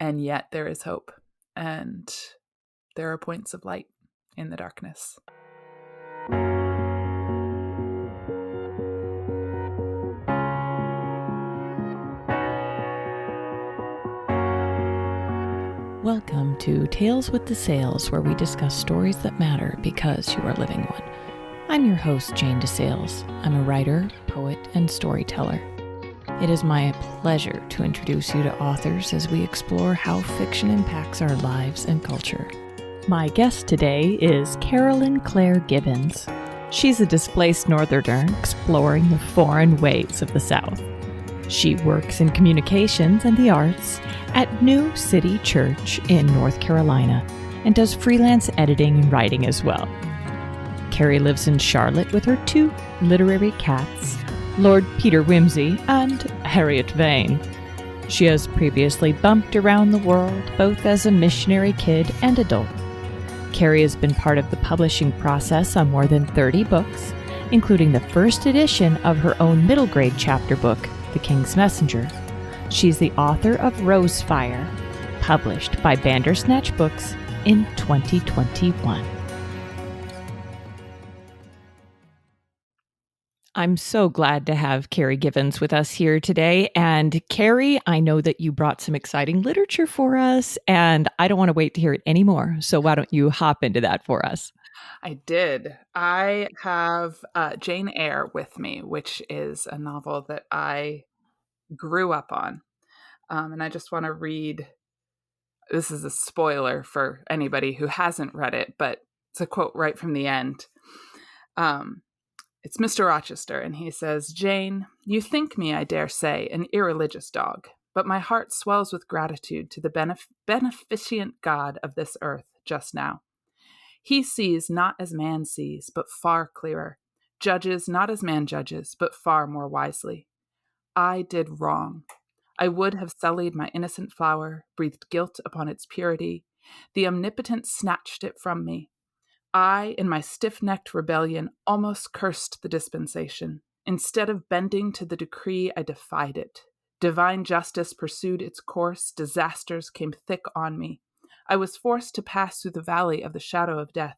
And yet there is hope, and there are points of light in the darkness. Welcome to Tales with the Sales, where we discuss stories that matter because you are living one. I'm your host, Jane DeSales. I'm a writer, poet, and storyteller. It is my pleasure to introduce you to authors as we explore how fiction impacts our lives and culture. My guest today is Carolyn Claire Gibbons. She's a displaced northerner exploring the foreign ways of the South. She works in communications and the arts at New City Church in North Carolina and does freelance editing and writing as well. Carrie lives in Charlotte with her 2 literary cats, Lord Peter Wimsey and Harriet Vane. She has previously bumped around the world both as a missionary kid and adult. Carrie has been part of the publishing process on more than 30 books, including the first edition of her own middle grade chapter book, The King's Messenger. She's the author of Rosefire, published by Bandersnatch Books in 2021. I'm so glad to have Carrie Gibbons with us here today. And Carrie, I know that you brought some exciting literature for us, and I don't want to wait to hear it anymore. So why don't you hop into that for us? I did. I have Jane Eyre with me, which is a novel that I grew up on. And I just want to read, this is a spoiler for anybody who hasn't read it, but it's a quote right from the end. It's Mr. Rochester, and he says, "Jane, you think me, I dare say, an irreligious dog, but my heart swells with gratitude to the beneficent God of this earth just now. He sees not as man sees, but far clearer, judges not as man judges, but far more wisely. I did wrong. I would have sullied my innocent flower, breathed guilt upon its purity. The Omnipotent snatched it from me. I, in my stiff-necked rebellion, almost cursed the dispensation. Instead of bending to the decree, I defied it. Divine justice pursued its course. Disasters came thick on me. I was forced to pass through the valley of the shadow of death.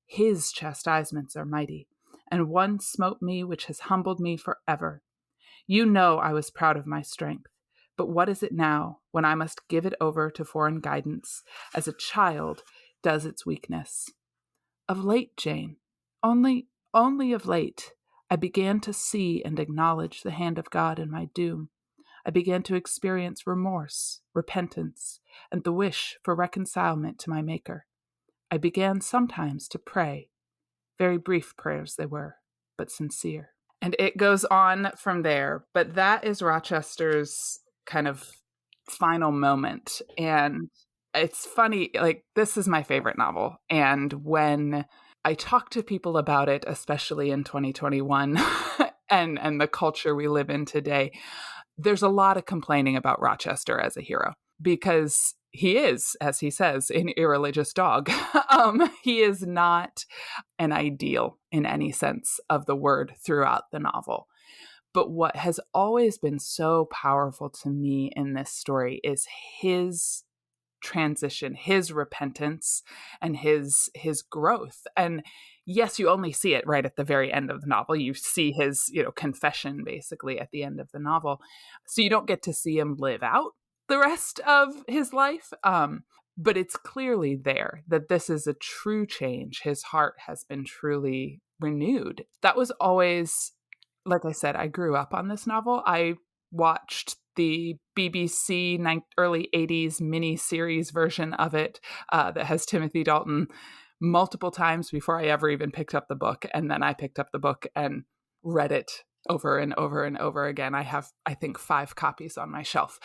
His chastisements are mighty, and one smote me which has humbled me forever. You know I was proud of my strength. But what is it now, when I must give it over to foreign guidance, as a child does its weakness? Of late, Jane, only of late, I began to see and acknowledge the hand of God in my doom. I began to experience remorse, repentance, and the wish for reconcilement to my Maker. I began sometimes to pray. Very brief prayers they were, but sincere." And it goes on from there, but that is Rochester's kind of final moment. And it's funny, like, this is my favorite novel. And when I talk to people about it, especially in 2021 and the culture we live in today, there's a lot of complaining about Rochester as a hero, because he is, as he says, an irreligious dog. He is not an ideal in any sense of the word throughout the novel. But what has always been so powerful to me in this story is his transition, his repentance, and his growth. And yes, you only see it right at the very end of the novel. You see his, confession basically at the end of the novel. So you don't get to see him live out the rest of his life. But it's clearly there that this is a true change. His heart has been truly renewed. That was always, like I said, I grew up on this novel. I watched the BBC early 80s mini-series version of it that has Timothy Dalton multiple times before I ever even picked up the book. And then I picked up the book and read it over and over and over again. I have, I think, 5 copies on my shelf.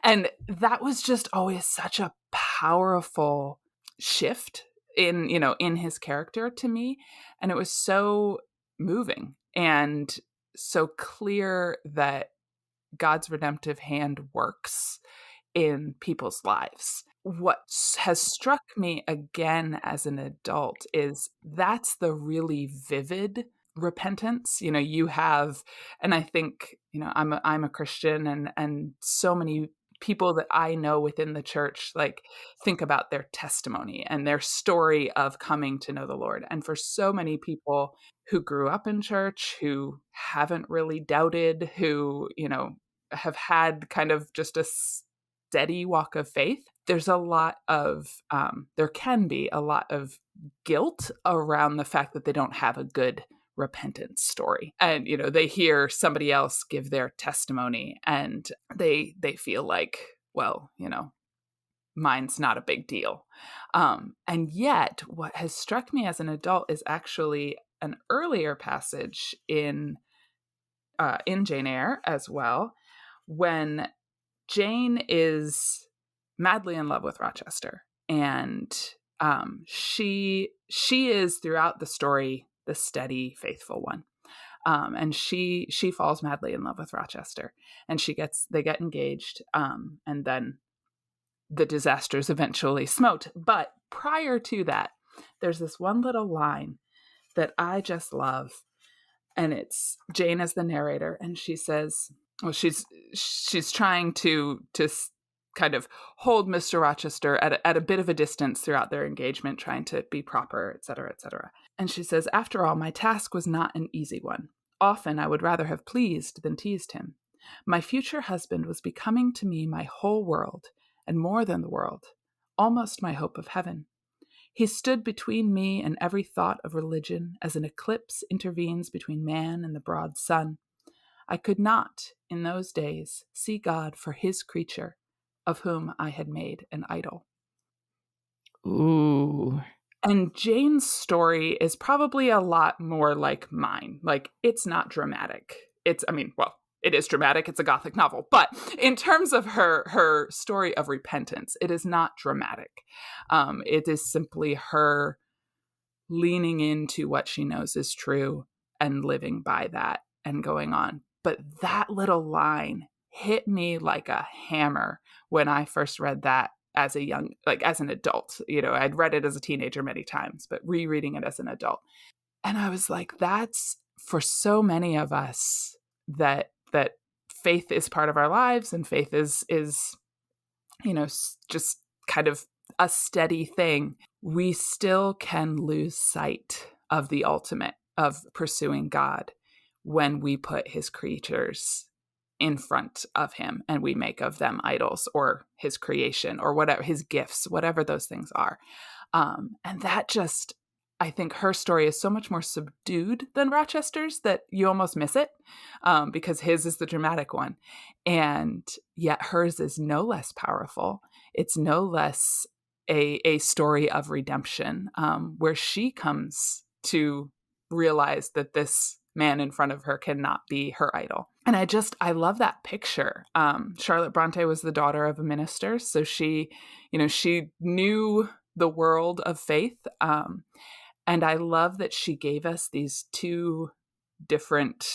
And that was just always such a powerful shift in his character to me. And it was so moving and so clear that God's redemptive hand works in people's lives. What has struck me again as an adult is that's the really vivid repentance. You have, and I think, I'm a Christian, and so many people that I know within the church, like, think about their testimony and their story of coming to know the Lord. And for so many people who grew up in church, who haven't really doubted, who, have had kind of just a steady walk of faith, there's a lot of, there can be a lot of guilt around the fact that they don't have a good repentance story. And, they hear somebody else give their testimony and they feel like, well, mine's not a big deal. And yet what has struck me as an adult is actually an earlier passage in Jane Eyre as well, when Jane is madly in love with Rochester. And she is throughout the story the steady, faithful one. And she falls madly in love with Rochester, and they get engaged. And then the disasters eventually smote. But prior to that, there's this one little line that I just love. And it's Jane as the narrator. And she says, well, she's trying to kind of hold Mr. Rochester at a bit of a distance throughout their engagement, trying to be proper, et cetera, et cetera. And she says, after all, my task was not an easy one. Often I would rather have pleased than teased him. My future husband was becoming to me my whole world, and more than the world, almost my hope of heaven. He stood between me and every thought of religion, as an eclipse intervenes between man and the broad sun. I could not, in those days, see God for his creature, of whom I had made an idol. Ooh. And Jane's story is probably a lot more like mine. Like, it's not dramatic. It is dramatic. It's a Gothic novel. But in terms of her story of repentance, it is not dramatic. It is simply her leaning into what she knows is true and living by that and going on. But that little line hit me like a hammer when I first read that as an adult. I'd read it as a teenager many times, but rereading it as an adult. And I was like, that's for so many of us that faith is part of our lives, and faith is just kind of a steady thing. We still can lose sight of the ultimate of pursuing God when we put his creatures in front of him and we make of them idols, or his creation, or whatever, his gifts, whatever those things are. And that just, I think her story is so much more subdued than Rochester's that you almost miss it, because his is the dramatic one. And yet hers is no less powerful. It's no less a story of redemption, where she comes to realize that this man in front of her cannot be her idol. And I love that picture. Charlotte Bronte was the daughter of a minister, so she knew the world of faith. And I love that she gave us these two different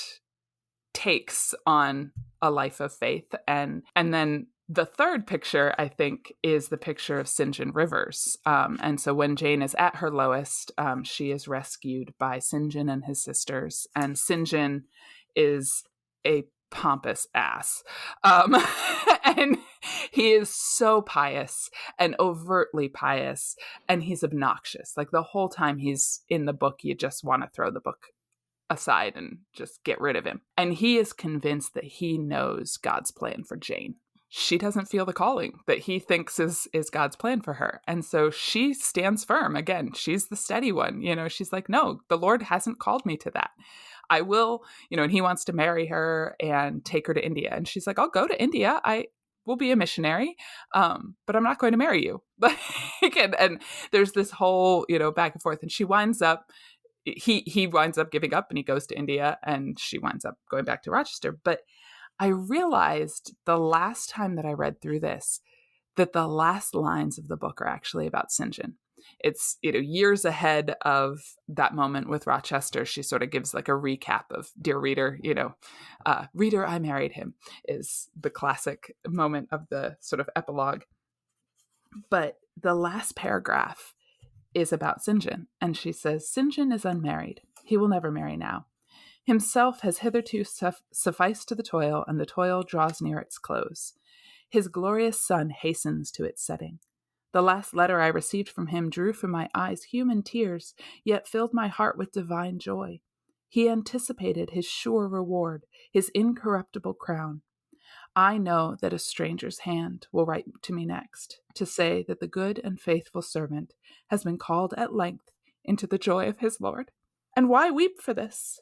takes on a life of faith. And then the third picture, I think, is the picture of St. John Rivers. And so when Jane is at her lowest, she is rescued by St. John and his sisters. And St. John is a pompous ass. And he is so pious and overtly pious, and he's obnoxious. Like, the whole time he's in the book, you just want to throw the book aside and just get rid of him. And he is convinced that he knows God's plan for Jane. She doesn't feel the calling that he thinks is God's plan for her. And so she stands firm. Again, she's the steady one. She's like, no, the Lord hasn't called me to that. I will, and he wants to marry her and take her to India. And she's like, I'll go to India. I will be a missionary, but I'm not going to marry you. and there's this whole, back and forth. And she winds up, he winds up giving up, and he goes to India, and she winds up going back to Rochester. But I realized the last time that I read through this, that the last lines of the book are actually about St. John. It's, years ahead of that moment with Rochester. She sort of gives like a recap of, dear reader, reader, I married him, is the classic moment of the sort of epilogue. But the last paragraph is about St. John. And she says, St. John is unmarried. He will never marry now. Himself has hitherto sufficed to the toil, and the toil draws near its close. His glorious sun hastens to its setting. The last letter I received from him drew from my eyes human tears, yet filled my heart with divine joy. He anticipated his sure reward, his incorruptible crown. I know that a stranger's hand will write to me next, to say that the good and faithful servant has been called at length into the joy of his Lord. And why weep for this?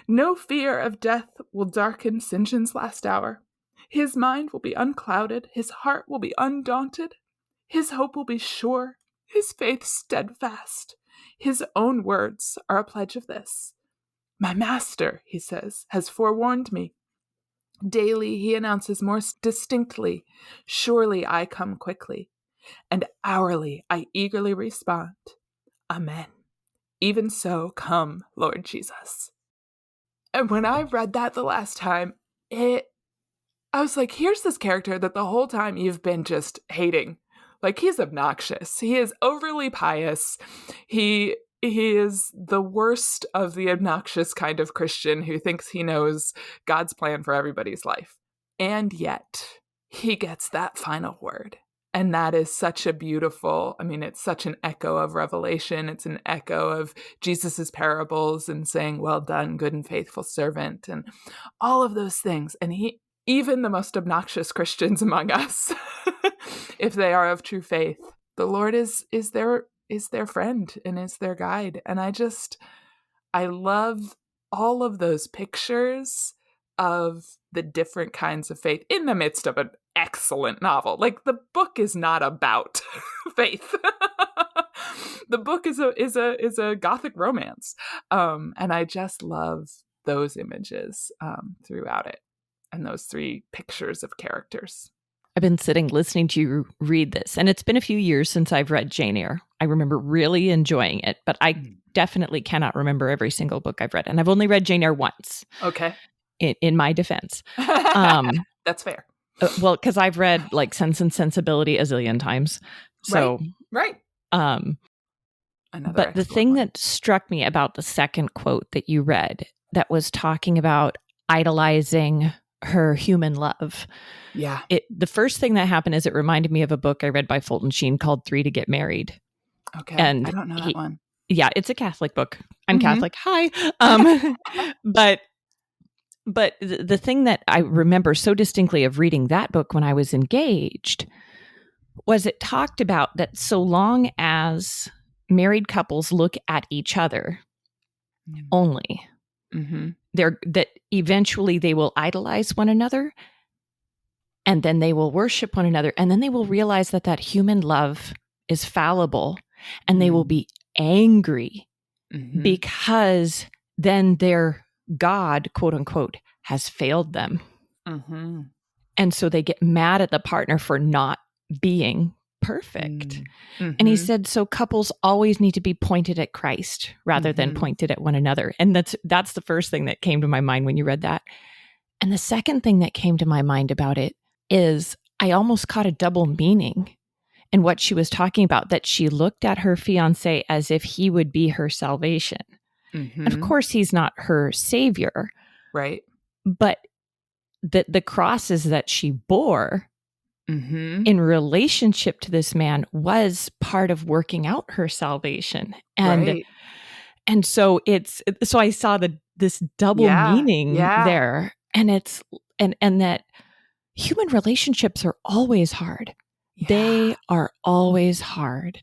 No fear of death will darken St. John's last hour. His mind will be unclouded, his heart will be undaunted, his hope will be sure, his faith steadfast. His own words are a pledge of this. My master, he says, has forewarned me. Daily he announces more distinctly, surely I come quickly. And hourly I eagerly respond, Amen. Even so, come, Lord Jesus. And when I read that the last time, I was like, here's this character that the whole time you've been just hating. Like, he's obnoxious. He is overly pious. He is the worst of the obnoxious kind of Christian who thinks he knows God's plan for everybody's life. And yet, he gets that final word. And that is such a beautiful, it's such an echo of Revelation. It's an echo of Jesus's parables and saying, well done, good and faithful servant, and all of those things. And even the most obnoxious Christians among us, if they are of true faith, the Lord is their friend and is their guide. And I love all of those pictures of the different kinds of faith in the midst of an excellent novel. Like, the book is not about faith. The book is a Gothic romance. And I just love those images throughout it, and those three pictures of characters. I've been sitting listening to you read this, and it's been a few years since I've read Jane Eyre. I remember really enjoying it, but I definitely cannot remember every single book I've read. And I've only read Jane Eyre once. Okay. In my defense. That's fair. Well, because I've read like Sense and Sensibility a zillion times. So, right. But the thing that struck me about the second quote that you read, that was talking about idolizing her human love. Yeah. The first thing that happened is it reminded me of a book I read by Fulton Sheen called 3 to Get Married. Okay. And I don't know that one. Yeah, it's a Catholic book. I'm Catholic. Hi. But the thing that I remember so distinctly of reading that book when I was engaged was it talked about that so long as married couples look at each other only, that eventually they will idolize one another, and then they will worship one another, and then they will realize that human love is fallible, and they will be angry because then their God, quote unquote, has failed them. And so they get mad at the partner for not being perfect. And he said, so couples always need to be pointed at Christ rather than pointed at one another. And that's the first thing that came to my mind when you read that. And the second thing that came to my mind about it is I almost caught a double meaning in what she was talking about, that she looked at her fiancé as if he would be her salvation. And of course, he's not her savior. Right. But the crosses that she bore in relationship to this man was part of working out her salvation. And so so I saw this double meaning there. And it's and that human relationships are always hard. Yeah. They are always hard.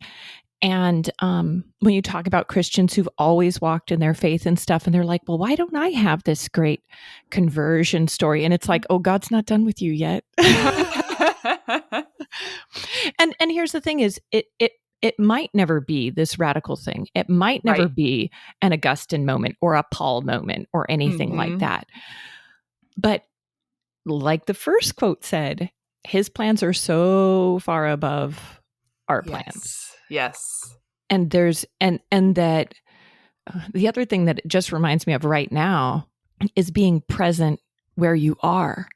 And when you talk about Christians who've always walked in their faith and stuff, and they're like, well, why don't I have this great conversion story? And it's like, oh, God's not done with you yet. And here's the thing is, it might never be this radical thing. It might never be an Augustine moment or a Paul moment or anything like that. But like the first quote said, his plans are so far above our plans. Yes. And there's, and that the other thing that it just reminds me of right now is being present where you are.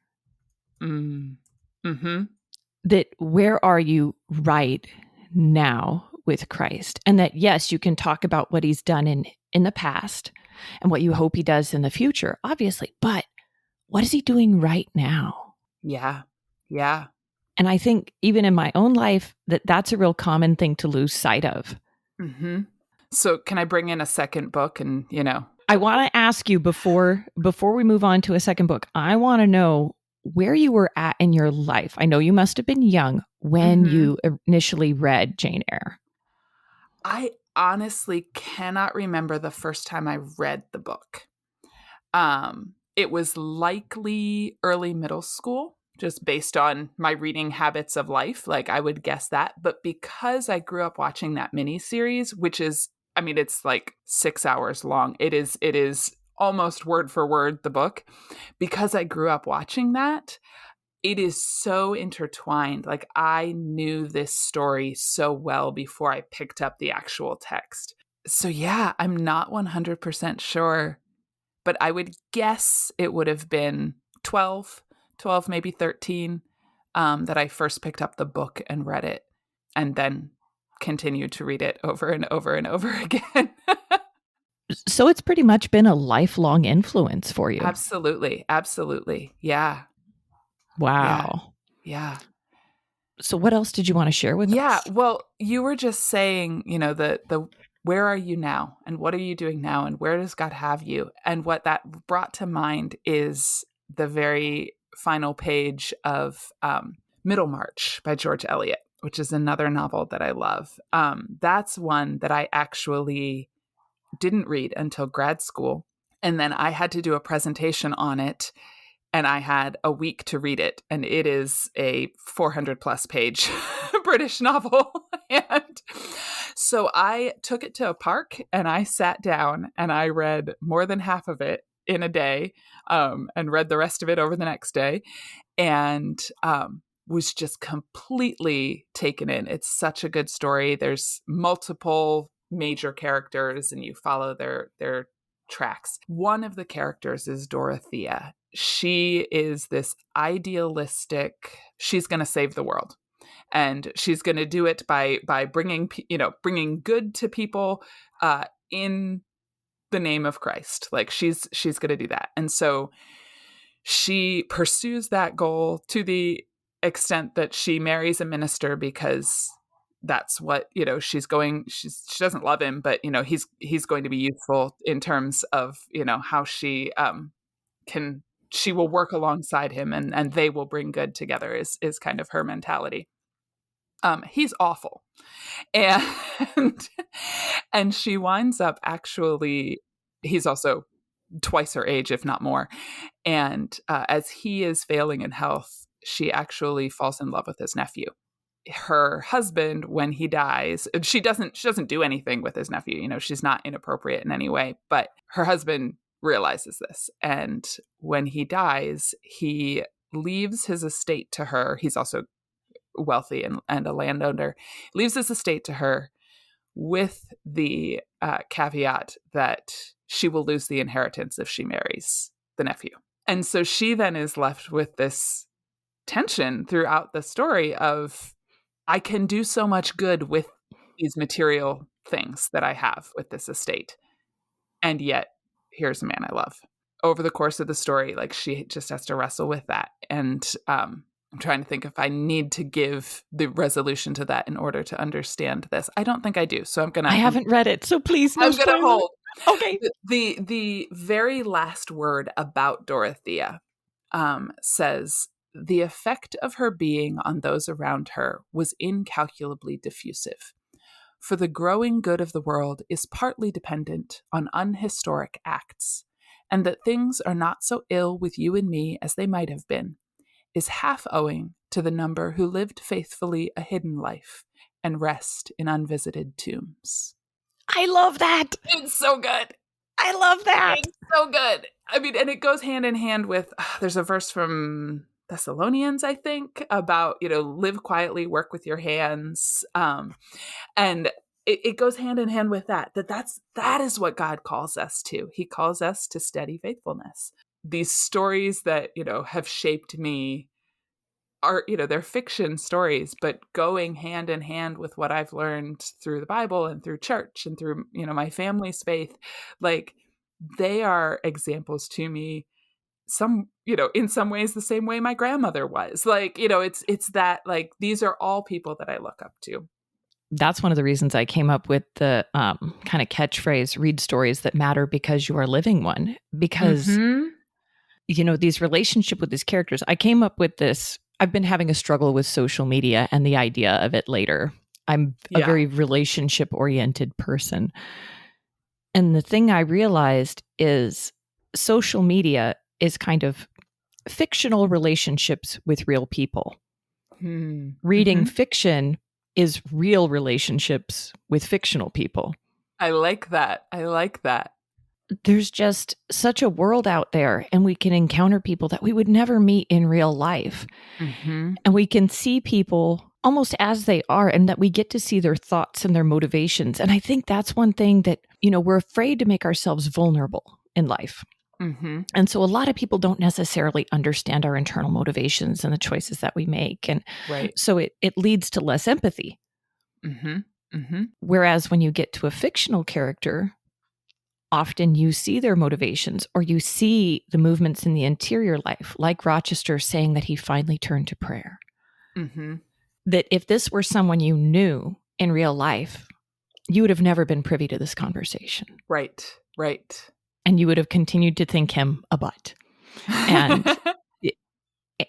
That where are you right now with Christ? And that, yes, you can talk about what he's done in the past and what you hope he does in the future, obviously, but what is he doing right now? Yeah. Yeah. And I think even in my own life, that's a real common thing to lose sight of. Mm-hmm. So can I bring in a second book and, I want to ask you before we move on to a second book, I want to know where you were at in your life. I know you must have been young when you initially read Jane Eyre. I honestly cannot remember the first time I read the book. It was likely early middle school, just based on my reading habits of life. Like I would guess that. But because I grew up watching that miniseries, which is, I mean, it's like 6 hours long. It is almost word for word the book. Because I grew up watching that, it is so intertwined. Like I knew this story so well before I picked up the actual text. So yeah, I'm not 100% sure, but I would guess it would have been 12, maybe 13, that I first picked up the book and read it, and then continued to read it over and over and over again. So it's pretty much been a lifelong influence for you. Absolutely. Absolutely. Yeah. Wow. Yeah. So what else did you want to share with us? Yeah. Well, you were just saying, the where are you now and what are you doing now and where does God have you? And what that brought to mind is the very final page of Middlemarch by George Eliot, which is another novel that I love. That's one that I actually didn't read until grad school. And then I had to do a presentation on it. And I had a week to read it. And it is a 400 plus page British novel. And so I took it to a park and I sat down and I read more than half of it in a day, and read the rest of it over the next day, and was just completely taken in. It's such a good story. There's multiple major characters and you follow their tracks. One of the characters is Dorothea. She is this idealistic, she's going to save the world. And she's going to do it by bringing good to people in the name of Christ. Like she's going to do that. And so she pursues that goal to the extent that she marries a minister because that's what, she doesn't love him, but, he's going to be useful in terms of, how she she will work alongside him and they will bring good together is kind of her mentality. He's awful. And and she winds up actually, he's also twice her age, if not more. And as he is failing in health, she actually falls in love with his nephew. Her husband, when he dies, she doesn't do anything with his nephew. She's not inappropriate in any way, but her husband realizes this. And when he dies, he leaves his estate to her. He's also wealthy and a landowner, leaves his estate to her with the caveat that she will lose the inheritance if she marries the nephew. And so she then is left with this tension throughout the story of, I can do so much good with these material things that I have with this estate. And yet, here's a man I love. Over the course of the story, like she just has to wrestle with that. And I'm trying to think if I need to give the resolution to that in order to understand this. I don't think I do. So I haven't read it, so please, no I'm going to hold. Okay. The very last word about Dorothea says, the effect of her being on those around her was incalculably diffusive. For the growing good of the world is partly dependent on unhistoric acts, and that things are not so ill with you and me as they might have been, is half owing to the number who lived faithfully a hidden life and rest in unvisited tombs. I love that. It's so good. I love that. It's so good. I mean, and it goes hand in hand with, there's a verse from Thessalonians, I think, about, live quietly, work with your hands. And it goes hand in hand with that is what God calls us to. He calls us to steady faithfulness. These stories that, have shaped me are, they're fiction stories, but going hand in hand with what I've learned through the Bible and through church and through, my family's faith, like they are examples to me in some ways the same way my grandmother was. Like, it's that, like, these are all people that I look up to. That's one of the reasons I came up with the kind of catchphrase, read stories that matter because you are living one. Because, these relationship with these characters, I came up with this. I've been having a struggle with social media and the idea of it later. I'm a very relationship-oriented person. And the thing I realized is social media is kind of fictional relationships with real people. Reading fiction is real relationships with fictional people. I like that. There's just such a world out there, and we can encounter people that we would never meet in real life. And we can see people almost as they are, and that we get to see their thoughts and their motivations. And I think that's one thing that, we're afraid to make ourselves vulnerable in life. And so a lot of people don't necessarily understand our internal motivations and the choices that we make. And so it leads to less empathy. Whereas when you get to a fictional character, often you see their motivations, or you see the movements in the interior life, like Rochester saying that he finally turned to prayer. That if this were someone you knew in real life, you would have never been privy to this conversation. Right. And you would have continued to think him a butt.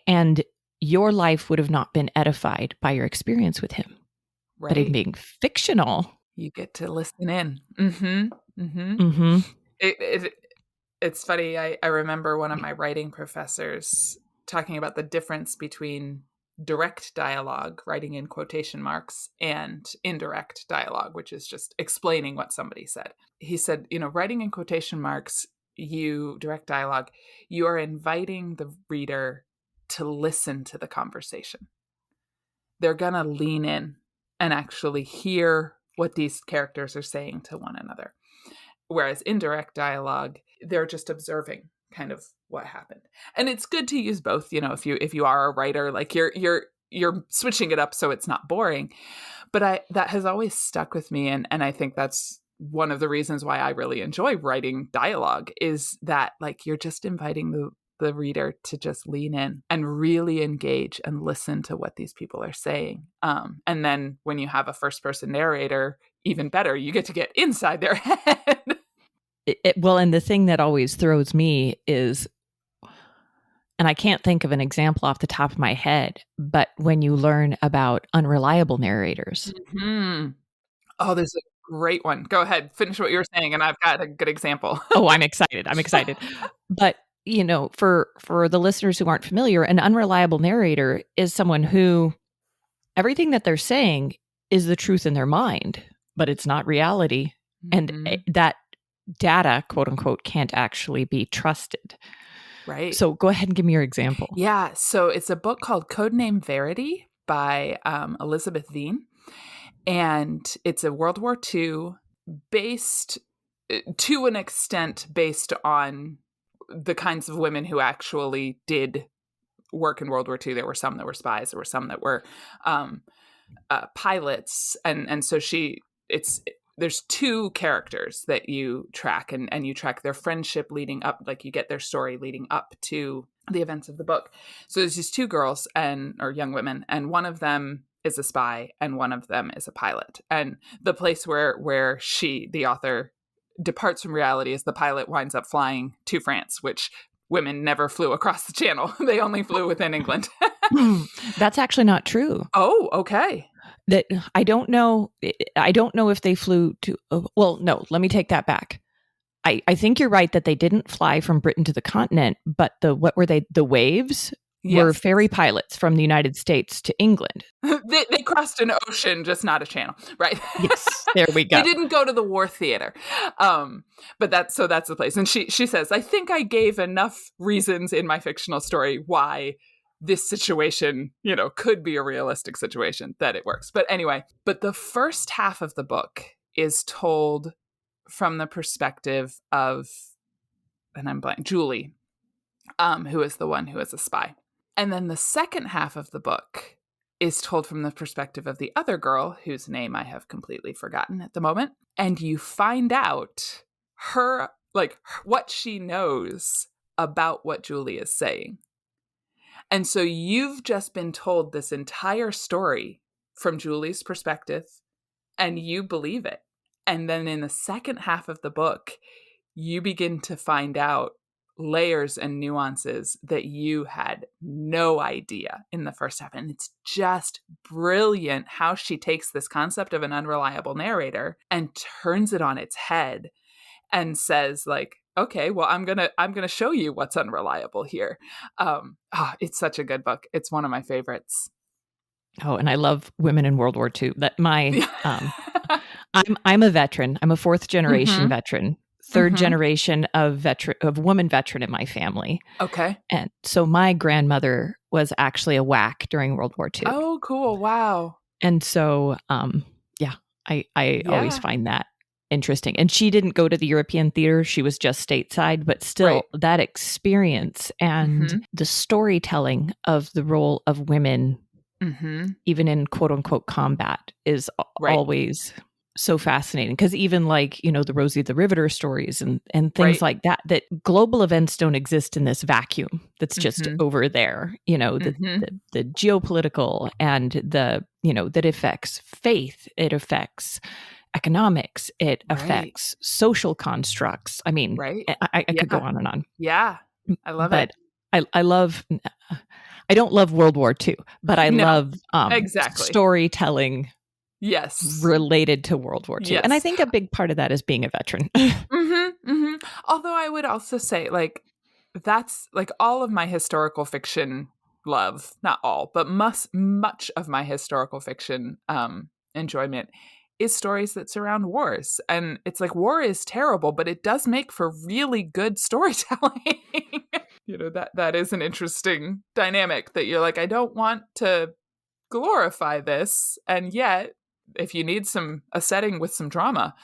And your life would have not been edified by your experience with him. Right. But in being fictional, you get to listen in. It's funny. I remember one of my writing professors talking about the difference between direct dialogue, writing in quotation marks, and indirect dialogue, which is just explaining what somebody said. He said, writing in quotation marks, direct dialogue, you are inviting the reader to listen to the conversation. They're going to lean in and actually hear what these characters are saying to one another. Whereas indirect dialogue, they're just observing kind of what happened. And it's good to use both, if you are a writer, like you're switching it up so it's not boring. But that has always stuck with me, and I think that's one of the reasons why I really enjoy writing dialogue, is that, like, you're just inviting the reader to just lean in and really engage and listen to what these people are saying. And then when you have a first person narrator, even better, you get to get inside their head. Well, and the thing that always throws me is, and I can't think of an example off the top of my head, but when you learn about unreliable narrators. Oh, there's a great one. Go ahead, finish what you were saying, and I've got a good example. Oh, I'm excited. But, for the listeners who aren't familiar, an unreliable narrator is someone who everything that they're saying is the truth in their mind, but it's not reality. And that data, quote unquote, can't actually be trusted. Right. So go ahead and give me your example. Yeah. So it's a book called Codename Verity by Elizabeth Veen. And it's a World War II based, to an extent, based on the kinds of women who actually did work in World War II. There were some that were spies. There were some that were pilots. And so there's two characters that you track, and you track their friendship leading up, like you get their story leading up to the events of the book. So there's these two girls or young women, and one of them is a spy and one of them is a pilot. And the place where the author, departs from reality is the pilot winds up flying to France, which women never flew across the channel. They only flew within England. That's actually not true. Oh, okay. That I don't know if they flew to, well, no, let me take that back. I think you're right that they didn't fly from Britain to the continent, but what were they? The Waves were ferry pilots from the United States to England. They crossed an ocean, just not a channel, right? Yes, there we go. They didn't go to the war theater, but that's the place. And she says, I think I gave enough reasons in my fictional story why this situation, could be a realistic situation, that it works. But anyway, the first half of the book is told from the perspective of, and I'm blank, Julie, who is the one who is a spy. And then the second half of the book is told from the perspective of the other girl, whose name I have completely forgotten at the moment. And you find out what she knows about what Julie is saying. And so you've just been told this entire story from Julie's perspective, and you believe it. And then in the second half of the book, you begin to find out layers and nuances that you had no idea in the first half. And it's just brilliant how she takes this concept of an unreliable narrator and turns it on its head and says, like, okay, well, I'm gonna show you what's unreliable here. It's such a good book. It's one of my favorites. Oh, and I love women in World War II. I'm a veteran. I'm a fourth generation veteran, third generation of woman veteran in my family. Okay. And so my grandmother was actually a WAC during World War II. Oh, cool. Wow. And so, I always find that interesting. And she didn't go to the European theater. She was just stateside, but still that experience and the storytelling of the role of women, even in quote unquote combat, is always so fascinating. Because even like, the Rosie the Riveter stories and things like that global events don't exist in this vacuum that's just over there, the geopolitical and that it affects faith, it affects economics, it affects social constructs. I mean, I could go on and on. Yeah. I love it. I love, I don't love World War II, but I love storytelling related to World War II. Yes. And I think a big part of that is being a veteran. Although I would also say, like, that's like all of my historical fiction love, not all, but much of my historical fiction enjoyment is stories that surround wars. And it's like, war is terrible, but it does make for really good storytelling. That is an interesting dynamic that you're like, I don't want to glorify this. And yet, if you need a setting with some drama,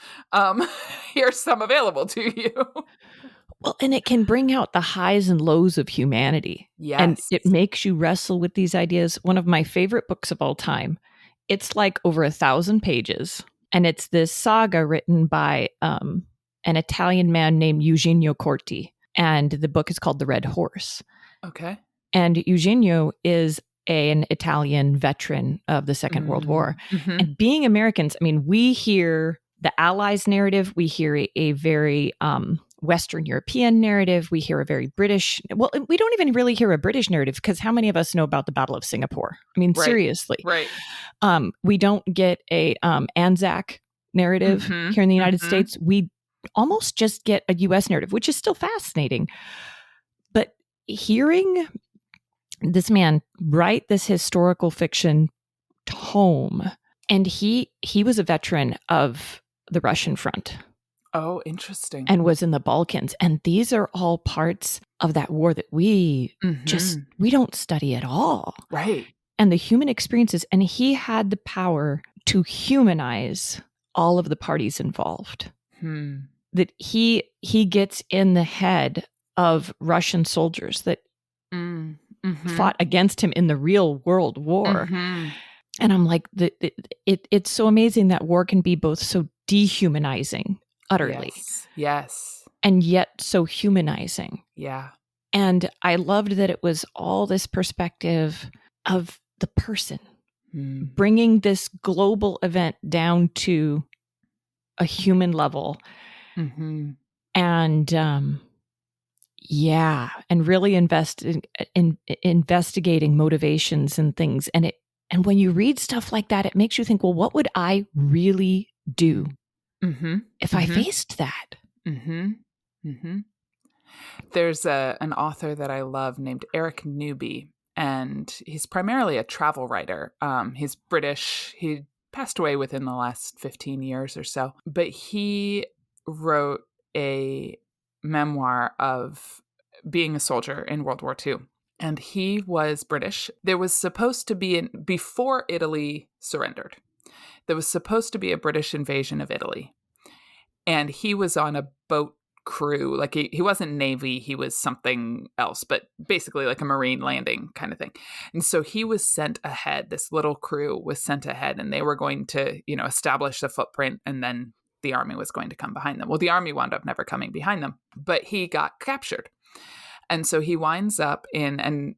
here's some available to you. Well, and it can bring out the highs and lows of humanity. Yes. And it makes you wrestle with these ideas. One of my favorite books of all time. It's like over 1,000 pages. And it's this saga written by an Italian man named Eugenio Corti. And the book is called The Red Horse. Okay. And Eugenio is an Italian veteran of the Second World War. And being Americans, I mean, we hear the Allies narrative. We hear a very Western European narrative. We hear a very British. Well, we don't even really hear a British narrative because how many of us know about the Battle of Singapore? I mean, seriously. Right. We don't get a Anzac narrative here in the United States. We almost just get a U.S. narrative, which is still fascinating. But hearing this man write this historical fiction tome, and he was a veteran of the Russian front. Oh, interesting. And was in the Balkans. And these are all parts of that war that we we don't study at all. Right. And the human experiences. And he had the power to humanize all of the parties involved. That he gets in the head of Russian soldiers that fought against him in the real world war. And I'm like, it's so amazing that war can be both so dehumanizing, utterly. Yes. And yet so humanizing. Yeah. And I loved that it was all this perspective of the person, bringing this global event down to a human level. And and really investigating motivations and things. And when you read stuff like that, it makes you think, well, what would I really do if I faced that? There's an author that I love named Eric Newby, and he's primarily a travel writer. He's British. He passed away within the last 15 years or so, but he wrote a memoir of being a soldier in World War II. And he was British. There was supposed to be, before Italy surrendered, there was supposed to be a British invasion of Italy. And he was on a boat crew. Like he wasn't Navy, he was something else, but basically like a Marine landing kind of thing. And so he was sent ahead. This little crew was sent ahead, and they were going to, establish the footprint, and then the army was going to come behind them. Well, the army wound up never coming behind them, but he got captured. And so he winds up and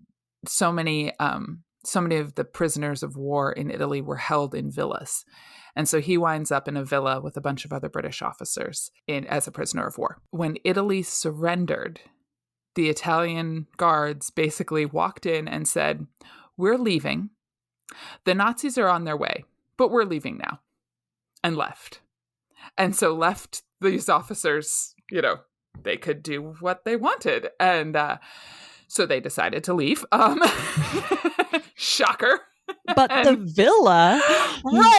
so many of the prisoners of war in Italy were held in villas. And so he winds up in a villa with a bunch of other British officers as a prisoner of war. When Italy surrendered, the Italian guards basically walked in and said, "We're leaving. The Nazis are on their way, but we're leaving now," and left. And so left these officers, they could do what they wanted. And so they decided to leave. Shocker. But the villa. Right.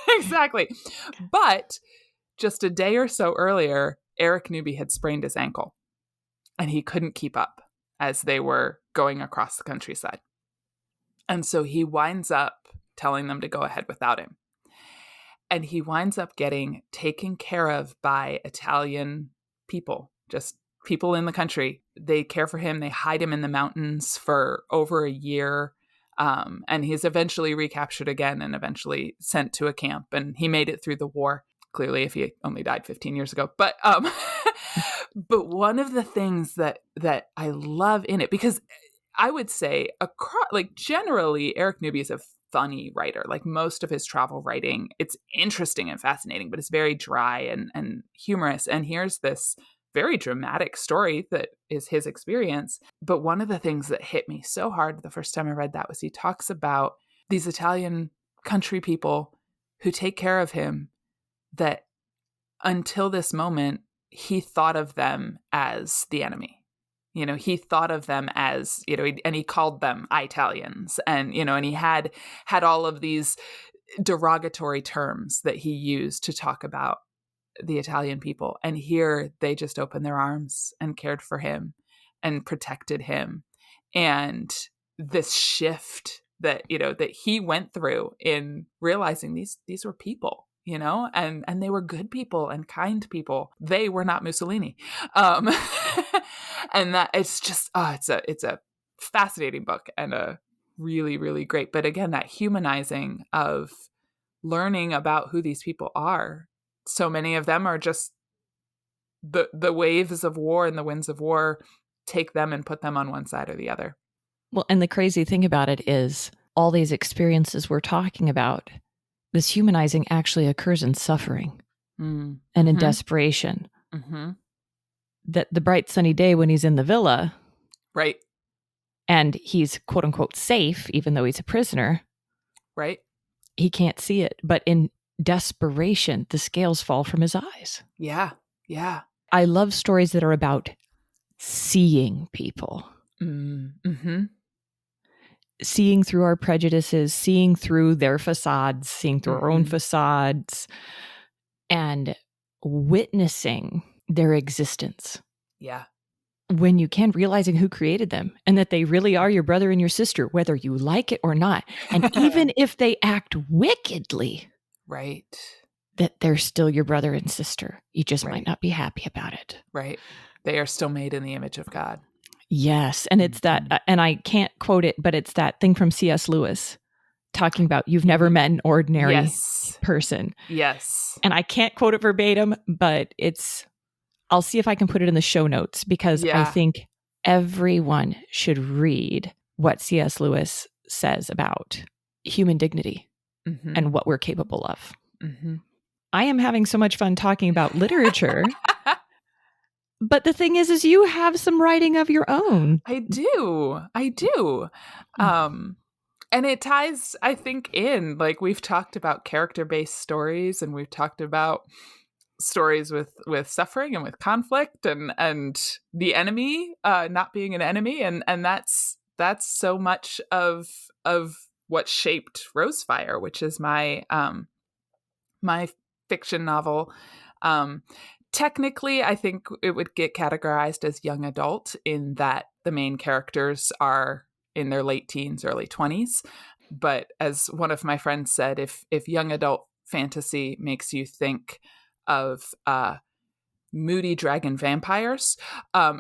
Exactly. But just a day or so earlier, Eric Newby had sprained his ankle and he couldn't keep up as they were going across the countryside. And so he winds up telling them to go ahead without him. And he winds up getting taken care of by Italian people, just people in the country. They care for him. They hide him in the mountains for over a year. And he's eventually recaptured again and eventually sent to a camp. And he made it through the war, clearly, if he only died 15 years ago. But but one of the things that I love in it, because I would say generally Eric Newby is a funny writer. Like most of his travel writing, it's interesting and fascinating, but it's very dry and humorous. And here's this very dramatic story that is his experience. But one of the things that hit me so hard the first time I read that was he talks about these Italian country people who take care of him, that until this moment, he thought of them as the enemy. He thought of them as, and he called them Italians, and, and he had all of these derogatory terms that he used to talk about the Italian people. And here they just opened their arms and cared for him and protected him. And this shift that, that he went through in realizing these were people, and they were good people and kind people. They were not Mussolini. And that it's just, it's a fascinating book and a really, really great. But again, that humanizing of learning about who these people are. So many of them are just the waves of war and the winds of war take them and put them on one side or the other. Well, and the crazy thing about it is all these experiences we're talking about, this humanizing actually occurs in suffering and in desperation. Mm-hmm. That the bright sunny day when he's in the villa, right, and he's quote unquote safe, even though he's a prisoner, right, he can't see it. But in desperation, the scales fall from his eyes. Yeah. I love stories that are about seeing people. Mm-hmm. Seeing through our prejudices, seeing through their facades, seeing through our own facades, and witnessing their existence. Yeah. When you can, realizing who created them and that they really are your brother and your sister, whether you like it or not. And even if they act wickedly, right, that they're still your brother and sister. You just might not be happy about it. Right. They are still made in the image of God. Yes. And it's that, and I can't quote it, but it's that thing from C.S. Lewis talking about you've never met an ordinary person. Yes. And I can't quote it verbatim, but I'll see if I can put it in the show notes, because I think everyone should read what C.S. Lewis says about human dignity and what we're capable of. Mm-hmm. I am having so much fun talking about literature. But the thing is you have some writing of your own. I do. And it ties, I think, in, like, we've talked about character-based stories, and we've talked about stories with suffering and with conflict and the enemy not being an enemy. And that's so much of what shaped Rosefire, which is my my fiction novel. Technically, I think it would get categorized as young adult, in that the main characters are in their late teens, early 20s. But as one of my friends said, if young adult fantasy makes you think of moody dragon vampires,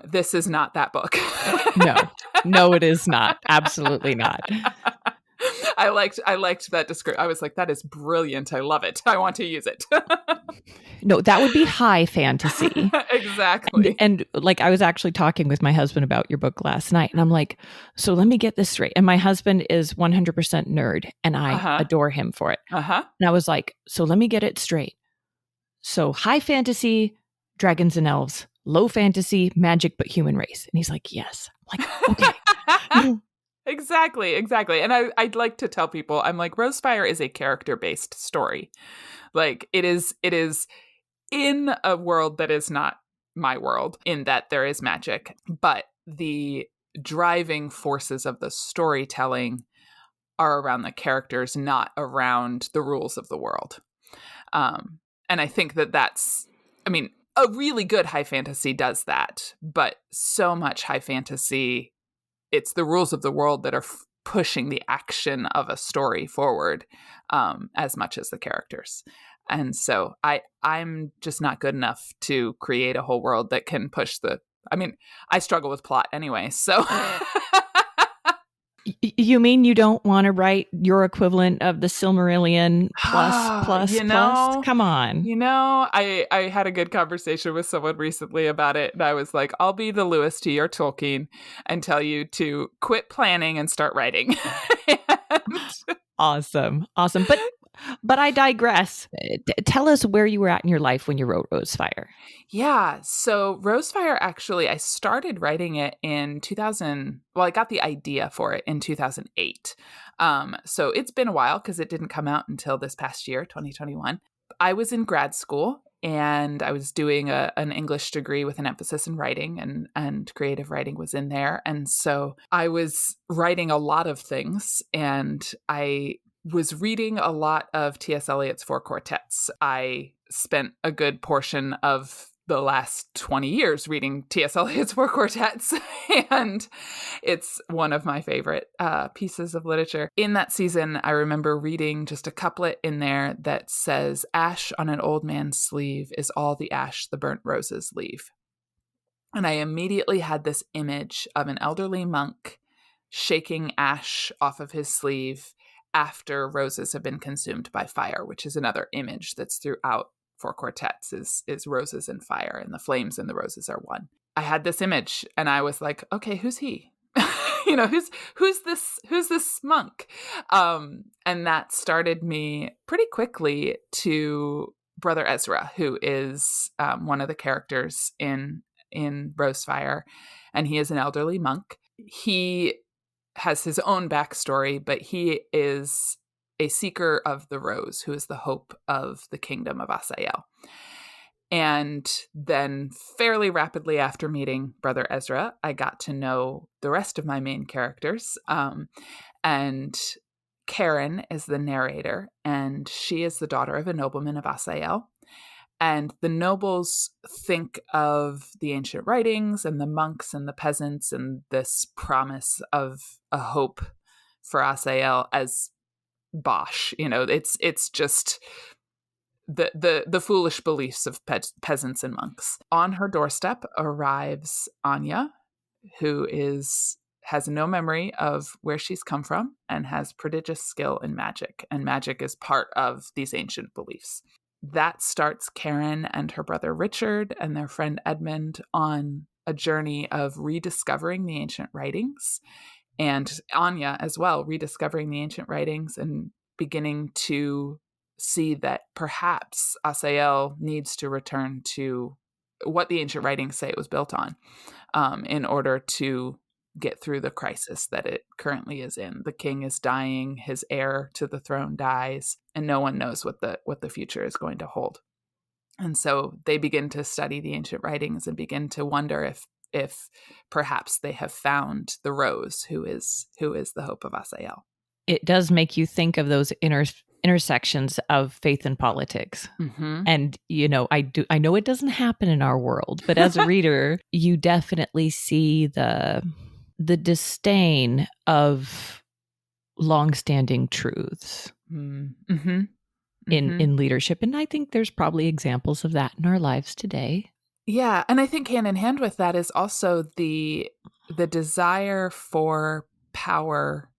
this is not that book. No, it is not. Absolutely not. I liked that description. I was like, that is brilliant. I love it. I want to use it. No, that would be high fantasy. Exactly. And like, I was actually talking with my husband about your book last night, and I'm like, so let me get this straight. And my husband is 100% nerd, and I adore him for it. And I was like, so let me get it straight. So high fantasy, dragons and elves, low fantasy, magic, but human race. And he's like, yes. I'm like, okay. Exactly. And I'd like to tell people, I'm like, Rosefire is a character-based story. Like it is in a world that is not my world, in that there is magic, but the driving forces of the storytelling are around the characters, not around the rules of the world. And I think that's, I mean, a really good high fantasy does that, but so much high fantasy, it's the rules of the world that are pushing the action of a story forward, as much as the characters. And so I'm just not good enough to create a whole world that can push I struggle with plot anyway, so. You mean you don't want to write your equivalent of the Silmarillion plus? Come on. I had a good conversation with someone recently about it, and I was like, I'll be the Lewis to your Tolkien and tell you to quit planning and start writing. Awesome. But I digress. Tell us where you were at in your life when you wrote Rosefire. Yeah. So Rosefire, actually, I started writing it in 2000. Well, I got the idea for it in 2008. So it's been a while because it didn't come out until this past year, 2021. I was in grad school and I was doing an English degree with an emphasis in writing, and creative writing was in there. And so I was writing a lot of things, and I was reading a lot of T.S. Eliot's Four Quartets. I spent a good portion of the last 20 years reading T.S. Eliot's Four Quartets, and it's one of my favorite pieces of literature. In that season, I remember reading just a couplet in there that says, "Ash on an old man's sleeve is all the ash the burnt roses leave." And I immediately had this image of an elderly monk shaking ash off of his sleeve after roses have been consumed by fire, which is another image that's throughout Four Quartets, is roses and fire, and the flames and the roses are one. I had this image and I was like, okay, who's he? Who's this monk? And that started me pretty quickly to Brother Ezra, who is one of the characters in Rosefire, and he is an elderly monk. He has his own backstory, but he is a seeker of the rose, who is the hope of the kingdom of Asael. And then fairly rapidly after meeting Brother Ezra, I got to know the rest of my main characters. And Carolyn is the narrator, and she is the daughter of a nobleman of Asael. And the nobles think of the ancient writings and the monks and the peasants and this promise of a hope for Asael as bosh. It's just the foolish beliefs of peasants and monks. On her doorstep arrives Anya, who has no memory of where she's come from and has prodigious skill in magic. And magic is part of these ancient beliefs. That starts Carolyn and her brother Richard and their friend Edmund on a journey of rediscovering the ancient writings, and Anya as well, rediscovering the ancient writings and beginning to see that perhaps Asael needs to return to what the ancient writings say it was built on, in order to get through the crisis that it currently is in. The king is dying, his heir to the throne dies, and no one knows what the future is going to hold. And so they begin to study the ancient writings and begin to wonder if perhaps they have found the rose, who is the hope of Asael. It does make you think of those intersections of faith and politics. Mm-hmm. And, I know it doesn't happen in our world, but as a reader, you definitely see the disdain of longstanding truths mm-hmm. in leadership. And I think there's probably examples of that in our lives today. Yeah. And I think hand in hand with that is also the desire for power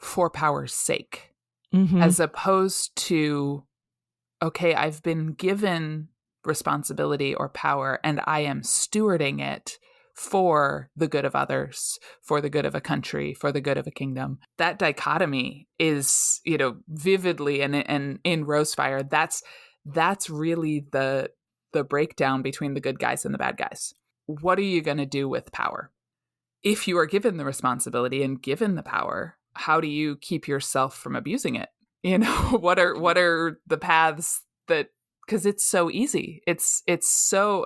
for power's sake, Mm-hmm. as opposed to, okay, I've been given responsibility or power and I am stewarding it for the good of others, for the good of a country, for the good of a kingdom. That dichotomy is, vividly, and in Rosefire, that's really the breakdown between the good guys and the bad guys. What are you going to do with power? If you are given the responsibility and given the power, how do you keep yourself from abusing it? What are the paths that, because it's so easy. It's so,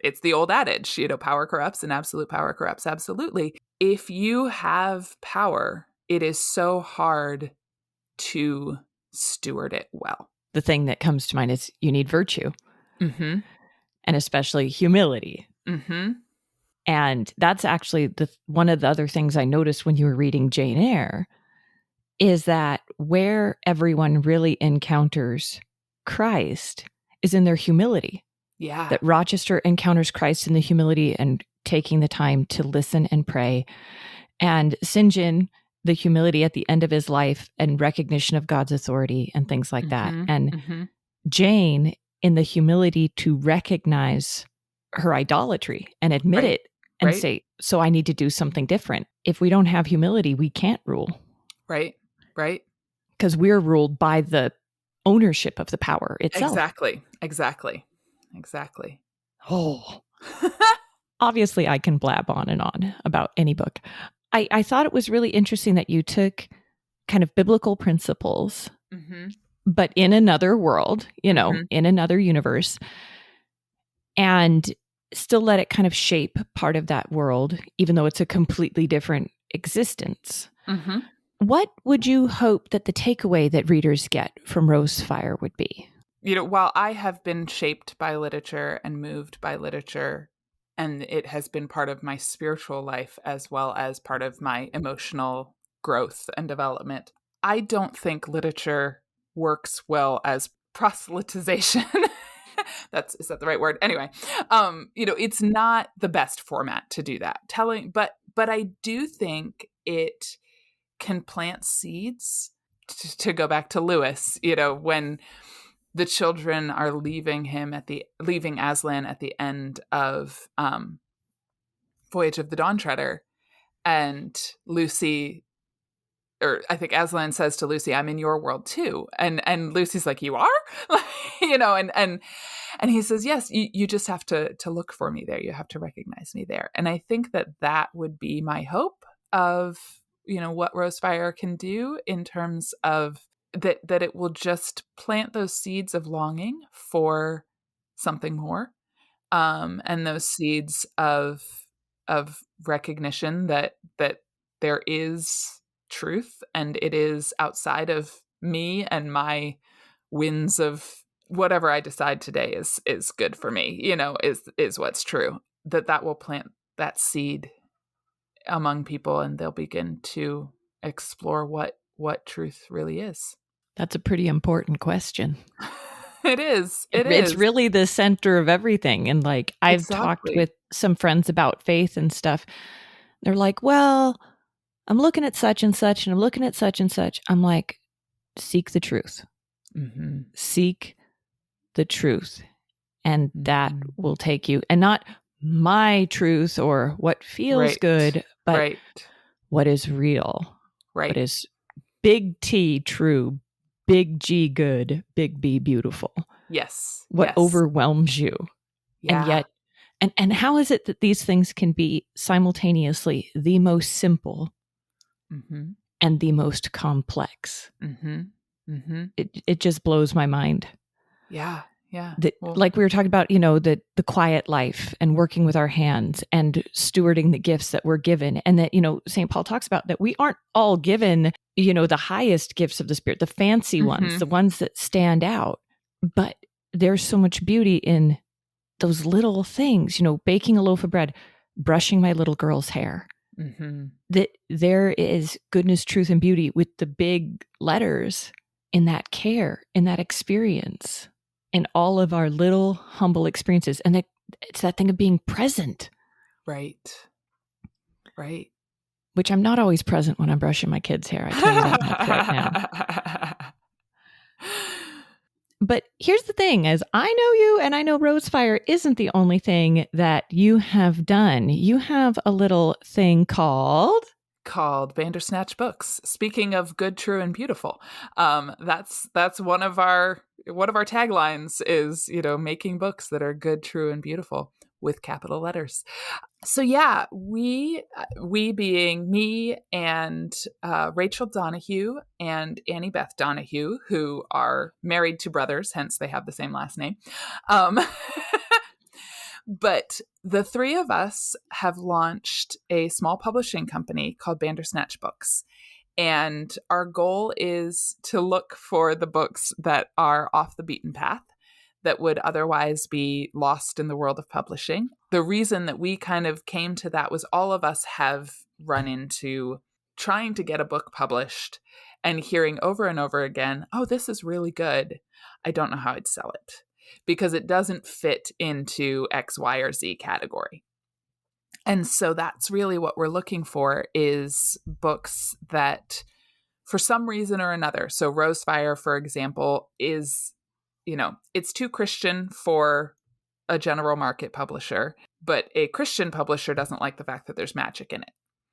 it's the old adage, power corrupts and absolute power corrupts absolutely. If you have power, it is so hard to steward it well. The thing that comes to mind is you need virtue. Mm-hmm. And especially humility. Mm-hmm. And that's actually one of the other things I noticed when you were reading Jane Eyre, is that where everyone really encounters Christ is in their humility. Yeah. That Rochester encounters Christ in the humility and taking the time to listen and pray. And St. John, the humility at the end of his life and recognition of God's authority and things like that. And Jane, in the humility to recognize her idolatry and admit it and say, so I need to do something different. If we don't have humility, we can't rule. Right. Because we're ruled by the ownership of the power itself. Exactly. Oh. Obviously, I can blab on and on about any book. I thought it was really interesting that you took kind of biblical principles, but in another world, in another universe, and still let it kind of shape part of that world, even though it's a completely different existence. What would you hope that the takeaway that readers get from Rosefire would be? While I have been shaped by literature and moved by literature, and it has been part of my spiritual life as well as part of my emotional growth and development, I don't think literature works well as proselytization. Is that the right word? Anyway, it's not the best format to do that. But I do think it can plant seeds. To go back to Lewis, when the children are leaving Aslan at the end of Voyage of the Dawn Treader, and Lucy, or I think Aslan says to Lucy, "I'm in your world too," and Lucy's like, "You are," and he says, "Yes, you just have to look for me there. You have to recognize me there." And I think that would be my hope of what Rosefire can do in terms of that it will just plant those seeds of longing for something more, and those seeds of recognition that there is truth, and it is outside of me and my winds of whatever I decide today is good for me, is what's true. That will plant that seed among people, and they'll begin to explore what truth really is. That's a pretty important question. It is. It's really the center of everything. And I've talked with some friends about faith and stuff. They're like, well, I'm looking at such and such, and I'm looking at such and such. I'm like, seek the truth. Seek the truth. And that will take you, and not my truth or what feels good, but what is real. What is big T true, big G good, big B beautiful. Yes. What overwhelms you. Yeah. And yet, and how is it that these things can be simultaneously the most simple and the most complex? It just blows my mind. Yeah. Like we were talking about, the quiet life and working with our hands and stewarding the gifts that we're given. And that, St. Paul talks about that we aren't all given, the highest gifts of the Spirit, the fancy ones, the ones that stand out. But there's so much beauty in those little things, baking a loaf of bread, brushing my little girl's hair. That there is goodness, truth, and beauty with the big letters in that care, in that experience. In all of our little humble experiences. And it's that thing of being present. Right. which I'm not always present when I'm brushing my kids' hair. I tell you that much right now. But here's the thing, as I know you and I know Rosefire isn't the only thing that you have done. You have a little thing called Bandersnatch Books. Speaking of good, true, and beautiful, that's one of our taglines is, making books that are good, true, and beautiful with capital letters. So yeah, we being me and Rachel Donahue and Annie Beth Donahue, who are married to brothers, hence they have the same last name. But the three of us have launched a small publishing company called Bandersnatch Books. And our goal is to look for the books that are off the beaten path, that would otherwise be lost in the world of publishing. The reason that we kind of came to that was all of us have run into trying to get a book published and hearing over and over again, oh, this is really good. I don't know how I'd sell it because it doesn't fit into X, Y, or Z category. And so that's really what we're looking for, is books that for some reason or another. So Rosefire, for example, is, it's too Christian for a general market publisher, but a Christian publisher doesn't like the fact that there's magic in it.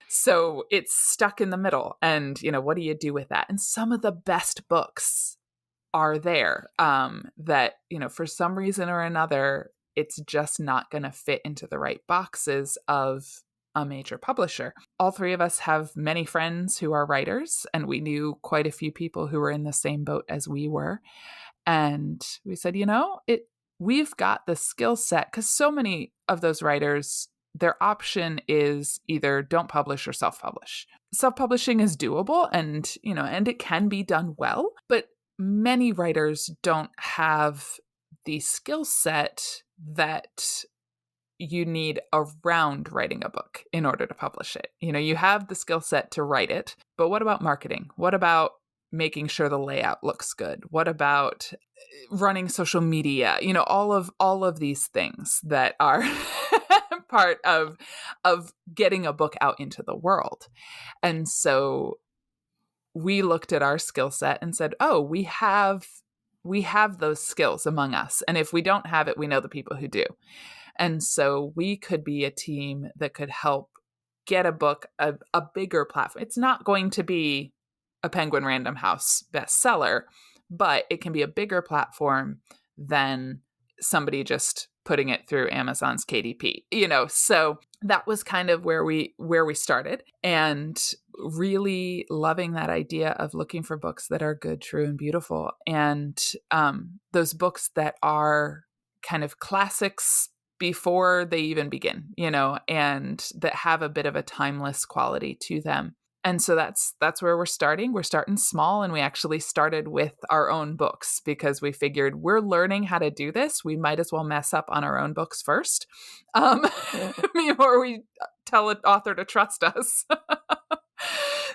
So it's stuck in the middle. And, what do you do with that? And some of the best books are there that, for some reason or another, it's just not going to fit into the right boxes of a major publisher. All three of us have many friends who are writers, and we knew quite a few people who were in the same boat as we were. And we said, we've got the skill set, because so many of those writers, their option is either don't publish or self-publish. Self-publishing is doable and, and it can be done well, but many writers don't have the skill set that you need around writing a book in order to publish it. You have the skill set to write it, but what about marketing? What about making sure the layout looks good? What about running social media? All of these things that are part of getting a book out into the world. And so we looked at our skill set and said, oh, we have those skills among us. And if we don't have it, we know the people who do. And so we could be a team that could help get a book a bigger platform. It's not going to be a Penguin Random House bestseller, but it can be a bigger platform than somebody just putting it through Amazon's KDP, so that was kind of where we started, and really loving that idea of looking for books that are good, true, and beautiful. And those books that are kind of classics before they even begin, and that have a bit of a timeless quality to them. And so that's where we're starting. We're starting small, and we actually started with our own books because we figured we're learning how to do this. We might as well mess up on our own books first before we tell an author to trust us.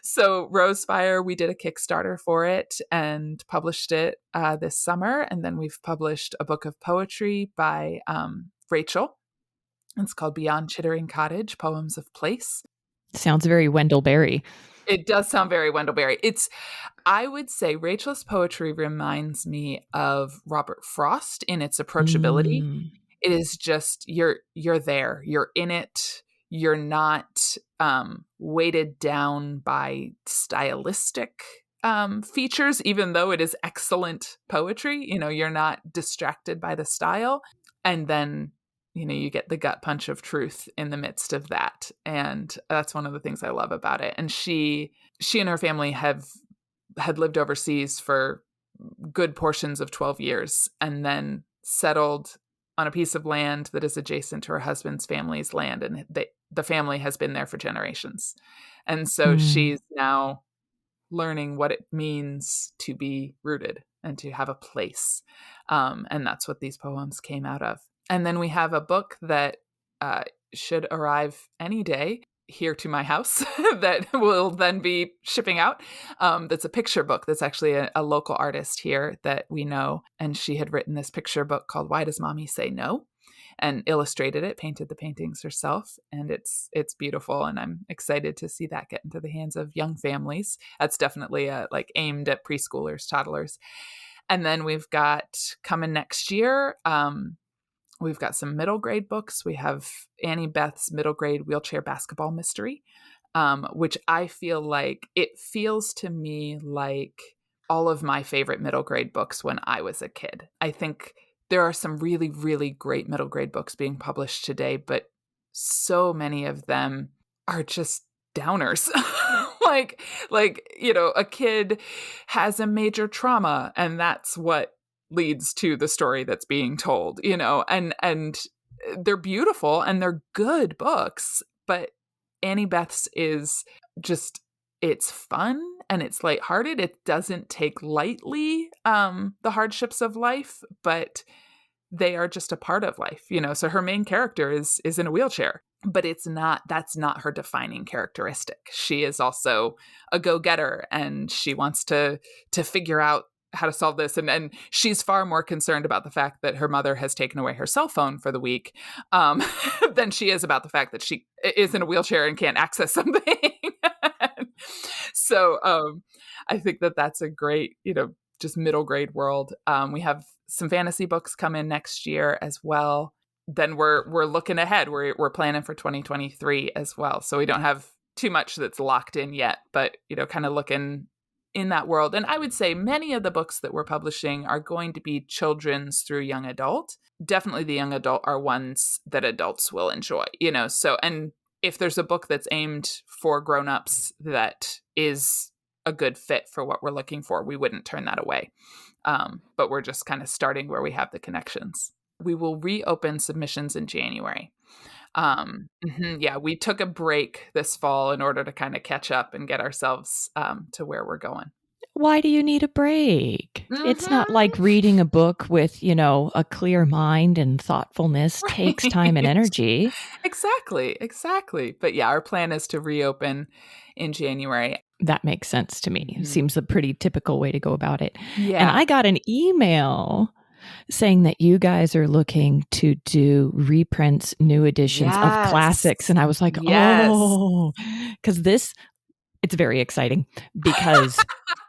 So Rosefire, we did a Kickstarter for it and published it this summer. And then we've published a book of poetry by Rachel. It's called Beyond Chittering Cottage, Poems of Place. Sounds very Wendell Berry. It does sound very Wendell Berry. I would say Rachel's poetry reminds me of Robert Frost in its approachability. It is just, you're there, you're in it. You're not weighted down by stylistic features, even though it is excellent poetry. You're not distracted by the style. And then you get the gut punch of truth in the midst of that. And that's one of the things I love about it. And she and her family had lived overseas for good portions of 12 years and then settled on a piece of land that is adjacent to her husband's family's land. And the family has been there for generations. And so she's now learning what it means to be rooted and to have a place. And that's what these poems came out of. And then we have a book that should arrive any day here to my house that will then be shipping out. That's a picture book. That's actually a local artist here that we know. And she had written this picture book called Why Does Mommy Say No? and illustrated it, painted the paintings herself. And it's beautiful. And I'm excited to see that get into the hands of young families. That's definitely like aimed at preschoolers, toddlers. And then we've got coming next year, we've got some middle grade books. We have Annie Beth's middle grade wheelchair basketball mystery, which I feel like it feels to me like all of my favorite middle grade books when I was a kid. I think there are some really, really great middle grade books being published today, but so many of them are just downers. like, a kid has a major trauma and that's what leads to the story that's being told, and they're beautiful and they're good books, but Annie Beth's is just, it's fun and it's lighthearted. It doesn't take lightly the hardships of life, but they are just a part of life, so her main character is in a wheelchair, but that's not her defining characteristic. She is also a go-getter and she wants to figure out how to solve this. And she's far more concerned about the fact that her mother has taken away her cell phone for the week than she is about the fact that she is in a wheelchair and can't access something. So I think that that's a great, just middle grade world. We have some fantasy books come in next year as well. Then we're looking ahead. We're planning for 2023 as well. So we don't have too much that's locked in yet, but, kind of looking in that world. And I would say many of the books that we're publishing are going to be children's through young adult. Definitely the young adult are ones that adults will enjoy, so, and if there's a book that's aimed for grownups that is a good fit for what we're looking for, we wouldn't turn that away. But we're just kind of starting where we have the connections. We will reopen submissions in January. Yeah, we took a break this fall in order to kind of catch up and get ourselves to where we're going. Why do you need a break? It's not like reading a book with, a clear mind and thoughtfulness takes time and energy. Exactly. But yeah, our plan is to reopen in January. That makes sense to me. Seems a pretty typical way to go about it. Yeah. And I got an email saying that you guys are looking to do reprints, new editions of classics. And I was like, oh, because it's very exciting because,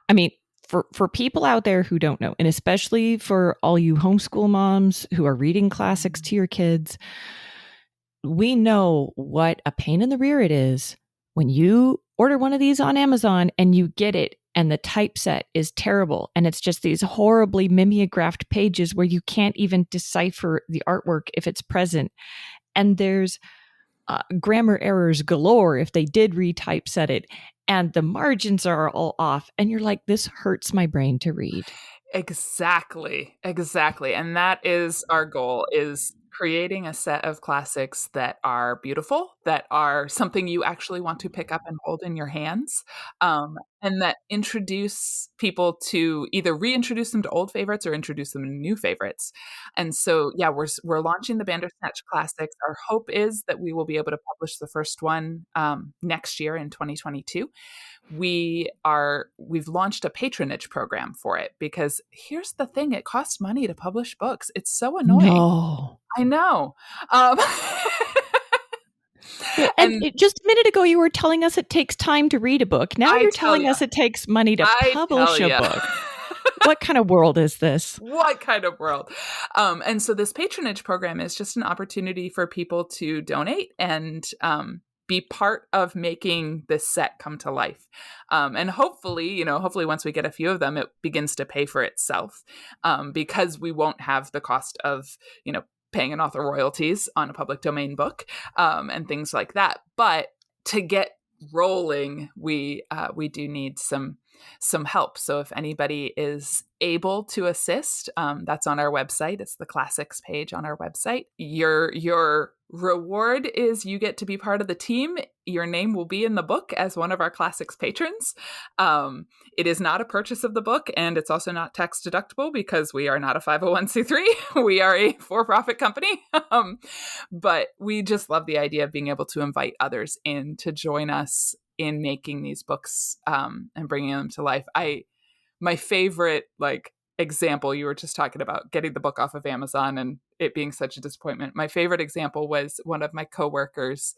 I mean, for people out there who don't know, and especially for all you homeschool moms who are reading classics to your kids, we know what a pain in the rear it is when you order one of these on Amazon and you get it and the typeset is terrible and it's just these horribly mimeographed pages where you can't even decipher the artwork if it's present. And there's grammar errors galore if they did retypeset it. And the margins are all off. And you're like, this hurts my brain to read. Exactly. And that is our goal, is creating a set of classics that are beautiful, that are something you actually want to pick up and hold in your hands, and that introduce people to either reintroduce them to old favorites or introduce them to new favorites. And so, yeah, we're launching the Bandersnatch Classics. Our hope is that we will be able to publish the first one next year in 2022. We've launched a patronage program for it because here's the thing, it costs money to publish books. It's so annoying. No. I know. And just a minute ago, you were telling us it takes time to read a book. Now you're telling us it takes money to publish a book. What kind of world is this? What kind of world? And so this patronage program is just an opportunity for people to donate and be part of making this set come to life. And hopefully once we get a few of them, it begins to pay for itself, because we won't have the cost of, paying an author royalties on a public domain book, and things like that. But to get rolling, we do need some help. So if anybody is able to assist, that's on our website. It's the classics page on our website. Your reward is you get to be part of the team. Your name will be in the book as one of our classics patrons. It is not a purchase of the book, and it's also not tax deductible because we are not a 501c3. We are a for-profit company. But we just love the idea of being able to invite others in to join us in making these books and bringing them to life. My favorite example, you were just talking about getting the book off of Amazon and it being such a disappointment. My favorite example was one of my coworkers.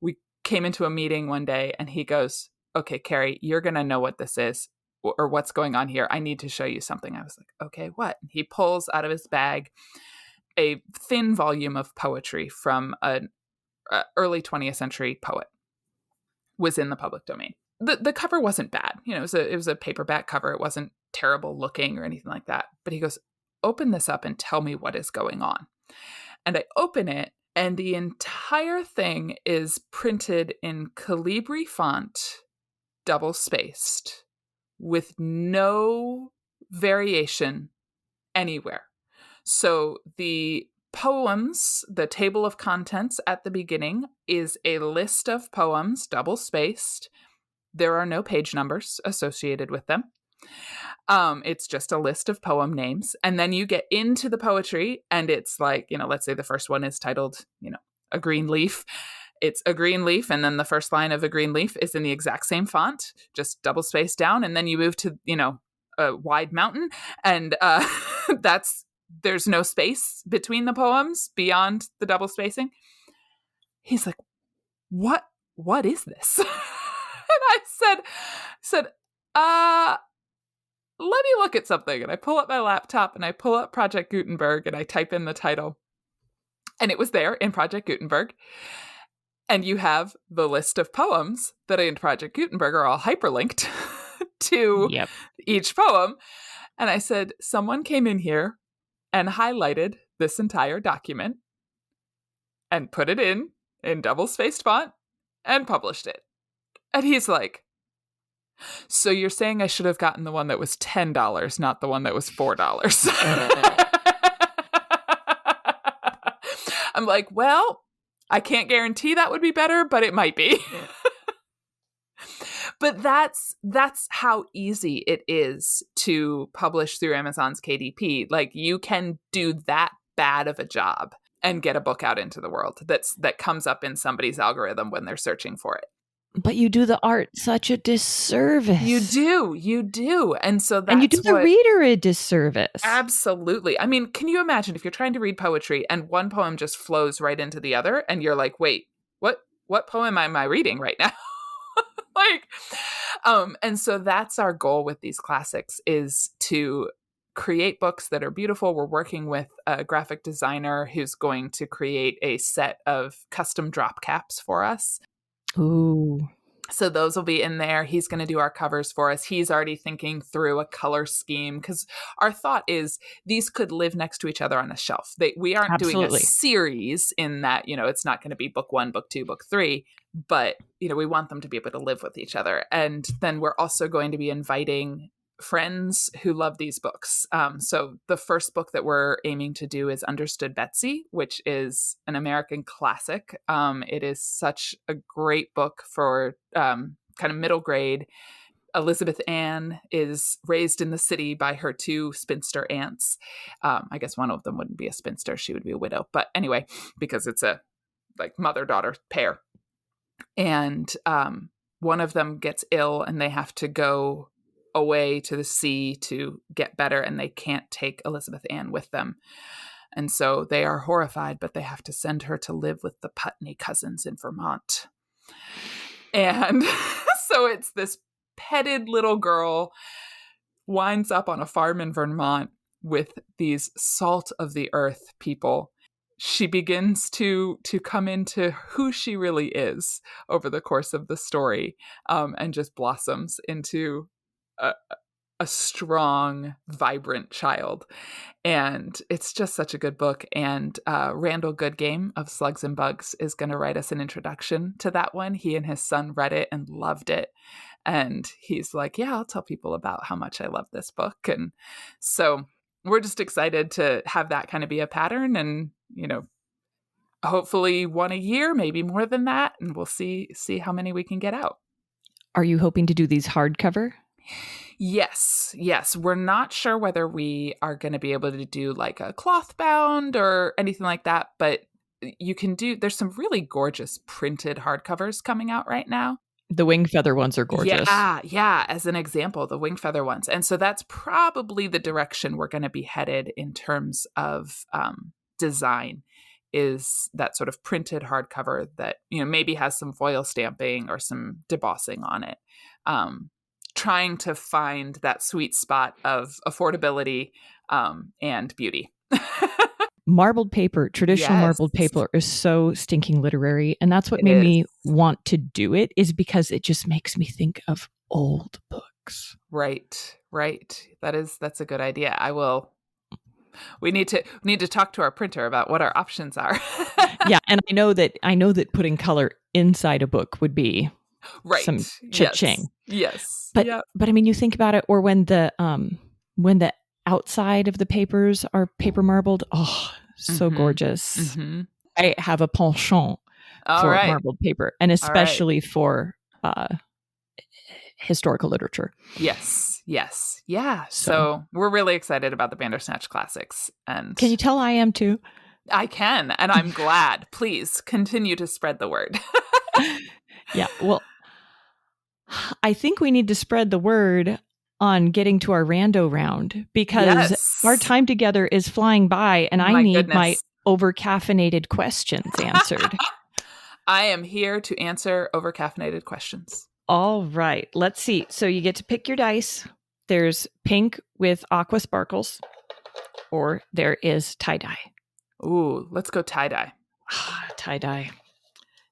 We came into a meeting one day and he goes, "Okay, Carrie, you're going to know what this is or what's going on here. I need to show you something." I was like, "Okay, what?" He pulls out of his bag a thin volume of poetry from an early 20th century poet. Was in the public domain. The cover wasn't bad. You know, it was a paperback cover. It wasn't terrible looking or anything like that. But he goes, "Open this up and tell me what is going on." And I open it, and the entire thing is printed in Calibri font, double spaced, with no variation anywhere. So the poems, the table of contents at the beginning is a list of poems, double spaced. There are no page numbers associated with them. It's just a list of poem names. And then you get into the poetry and it's like, you know, let's say the first one is titled, you know, A Green Leaf. It's a green leaf. And then the first line of A Green Leaf is in the exact same font, just double spaced down. And then you move to, you know, a wide mountain. And there's no space between the poems beyond the double spacing. He's like, what is this?" And I said, let me look at something. And I pull up my laptop and I pull up Project Gutenberg and I type in the title. And it was there in Project Gutenberg. And you have the list of poems that in Project Gutenberg are all hyperlinked to each poem. And I said, someone came in here and highlighted this entire document and put it in double-spaced font and published it. And he's like, "So you're saying I should have gotten the one that was $10, not the one that was $4? I'm like, "Well, I can't guarantee that would be better, but it might be." But that's how easy it is to publish through Amazon's KDP. Like, you can do that bad of a job and get a book out into the world that comes up in somebody's algorithm when they're searching for it. But you do the art such a disservice. You do. And so that's and you do the reader a disservice. Absolutely. I mean, can you imagine if you're trying to read poetry and one poem just flows right into the other and you're like, wait, what poem am I reading right now? And so that's our goal with these classics, is to create books that are beautiful. We're working with a graphic designer who's going to create a set of custom drop caps for us. Ooh. So those will be in there. He's going to do our covers for us. He's already thinking through a color scheme, because our thought is these could live next to each other on a shelf. We aren't doing a series in that, you know, it's not going to be book 1, book 2, book 3, but, you know, we want them to be able to live with each other. And then we're also going to be inviting friends who love these books. So the first book that we're aiming to do is Understood Betsy, which is an American classic. It is such a great book for kind of middle grade. Elizabeth Ann is raised in the city by her 2 spinster aunts. I guess one of them wouldn't be a spinster. She would be a widow. But anyway, because it's a like mother-daughter pair. And one of them gets ill and they have to go away to the sea to get better, and they can't take Elizabeth Ann with them. And so they are horrified, but they have to send her to live with the Putney cousins in Vermont. And so it's this petted little girl winds up on a farm in Vermont with these salt of the earth people. She begins to come into who she really is over the course of the story, and just blossoms into a strong, vibrant child. And it's just such a good book. And Randall Goodgame of Slugs and Bugs is going to write us an introduction to that one. He and his son read it and loved it. And he's like, yeah, I'll tell people about how much I love this book. And so we're just excited to have that kind of be a pattern, and, you know, hopefully one a year, maybe more than that. And we'll see how many we can get out. Are you hoping to do these hardcover? Yes. We're not sure whether we are going to be able to do like a cloth bound or anything like that, but there's some really gorgeous printed hardcovers coming out right now. The wing feather ones are gorgeous. Yeah. As an example, the wing feather ones. And so that's probably the direction we're going to be headed in terms of design, is that sort of printed hardcover that, maybe has some foil stamping or some debossing on it. Trying to find that sweet spot of affordability and beauty. Marbled paper, traditional marbled paper is so stinking literary. And that's what made me want to do it, is because it just makes me think of old books. Right. That's a good idea. We need to talk to our printer about what our options are. Yeah. And I know that putting color inside a book would be some cha-ching. Yes. But I mean, you think about it, or when the outside of the papers are paper marbled. Oh, so gorgeous. Mm-hmm. I have a penchant for marbled paper, and especially for historical literature. Yes. Yeah. So we're really excited about the Bandersnatch classics. And can you tell I am too? I can, and I'm glad. Please continue to spread the word. Yeah. Well, I think we need to spread the word on getting to our rando round, because our time together is flying by, and I need my over-caffeinated questions answered. I am here to answer over-caffeinated questions. All right. Let's see. So you get to pick your dice. There's pink with aqua sparkles, or there is tie-dye. Ooh, let's go tie-dye. Tie-dye.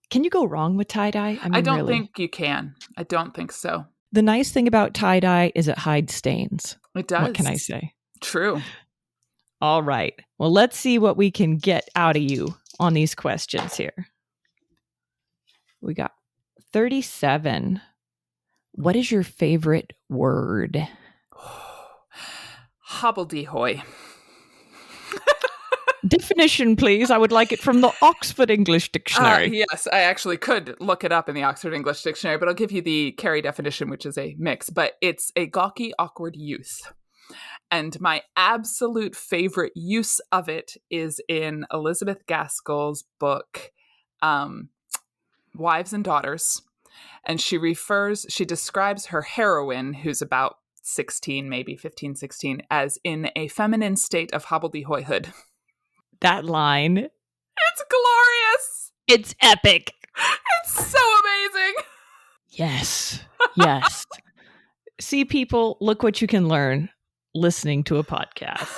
Can you go wrong with tie-dye? I don't think you can. I don't think so. The nice thing about tie-dye is it hides stains. It does. What can I say? True. All right. Well, let's see what we can get out of you on these questions here. We got 37. What is your favorite word? Hobbledehoy. Definition, please. I would like it from the Oxford English Dictionary. Yes, I actually could look it up in the Oxford English Dictionary, but I'll give you the Carrie definition, which is a mix. But it's a gawky, awkward youth. And my absolute favorite use of it is in Elizabeth Gaskell's book, Wives and Daughters. And she describes her heroine, who's about 16, maybe 15, 16, as in a feminine state of hobbledehoyhood. That line. It's glorious. It's epic. It's so amazing. Yes. See, people, look what you can learn listening to a podcast.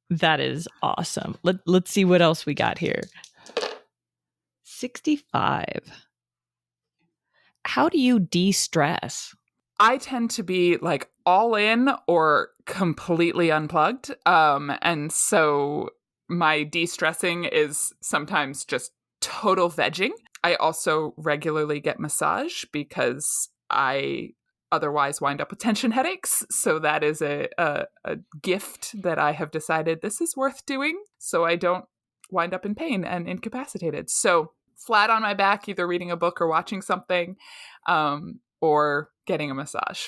That is awesome. Let's see what else we got here. 65. How do you de-stress? I tend to be like all in or completely unplugged. And so my de-stressing is sometimes just total vegging. I also regularly get massage because I otherwise wind up with tension headaches. So that is a gift that I have decided this is worth doing so I don't wind up in pain and incapacitated. So flat on my back, either reading a book or watching something, or getting a massage.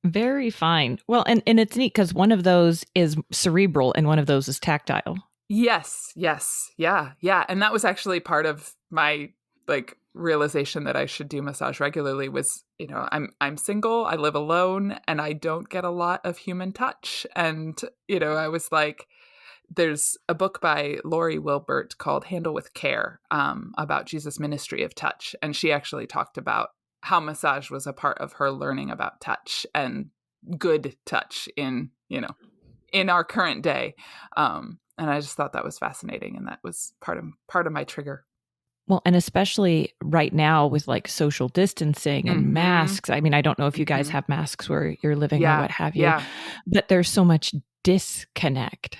Very fine. Well, and it's neat because one of those is cerebral and one of those is tactile. Yes. Yeah. And that was actually part of my realization that I should do massage regularly was, I'm single, I live alone, and I don't get a lot of human touch. And, I was like, there's a book by Lori Wilbert called Handle with Care, about Jesus' ministry of touch. And she actually talked about how massage was a part of her learning about touch and good touch in our current day. And I just thought that was fascinating. And that was part of my trigger. Well, and especially right now with social distancing and masks. I mean, I don't know if you guys have masks where you're living or what have you, but there's so much disconnect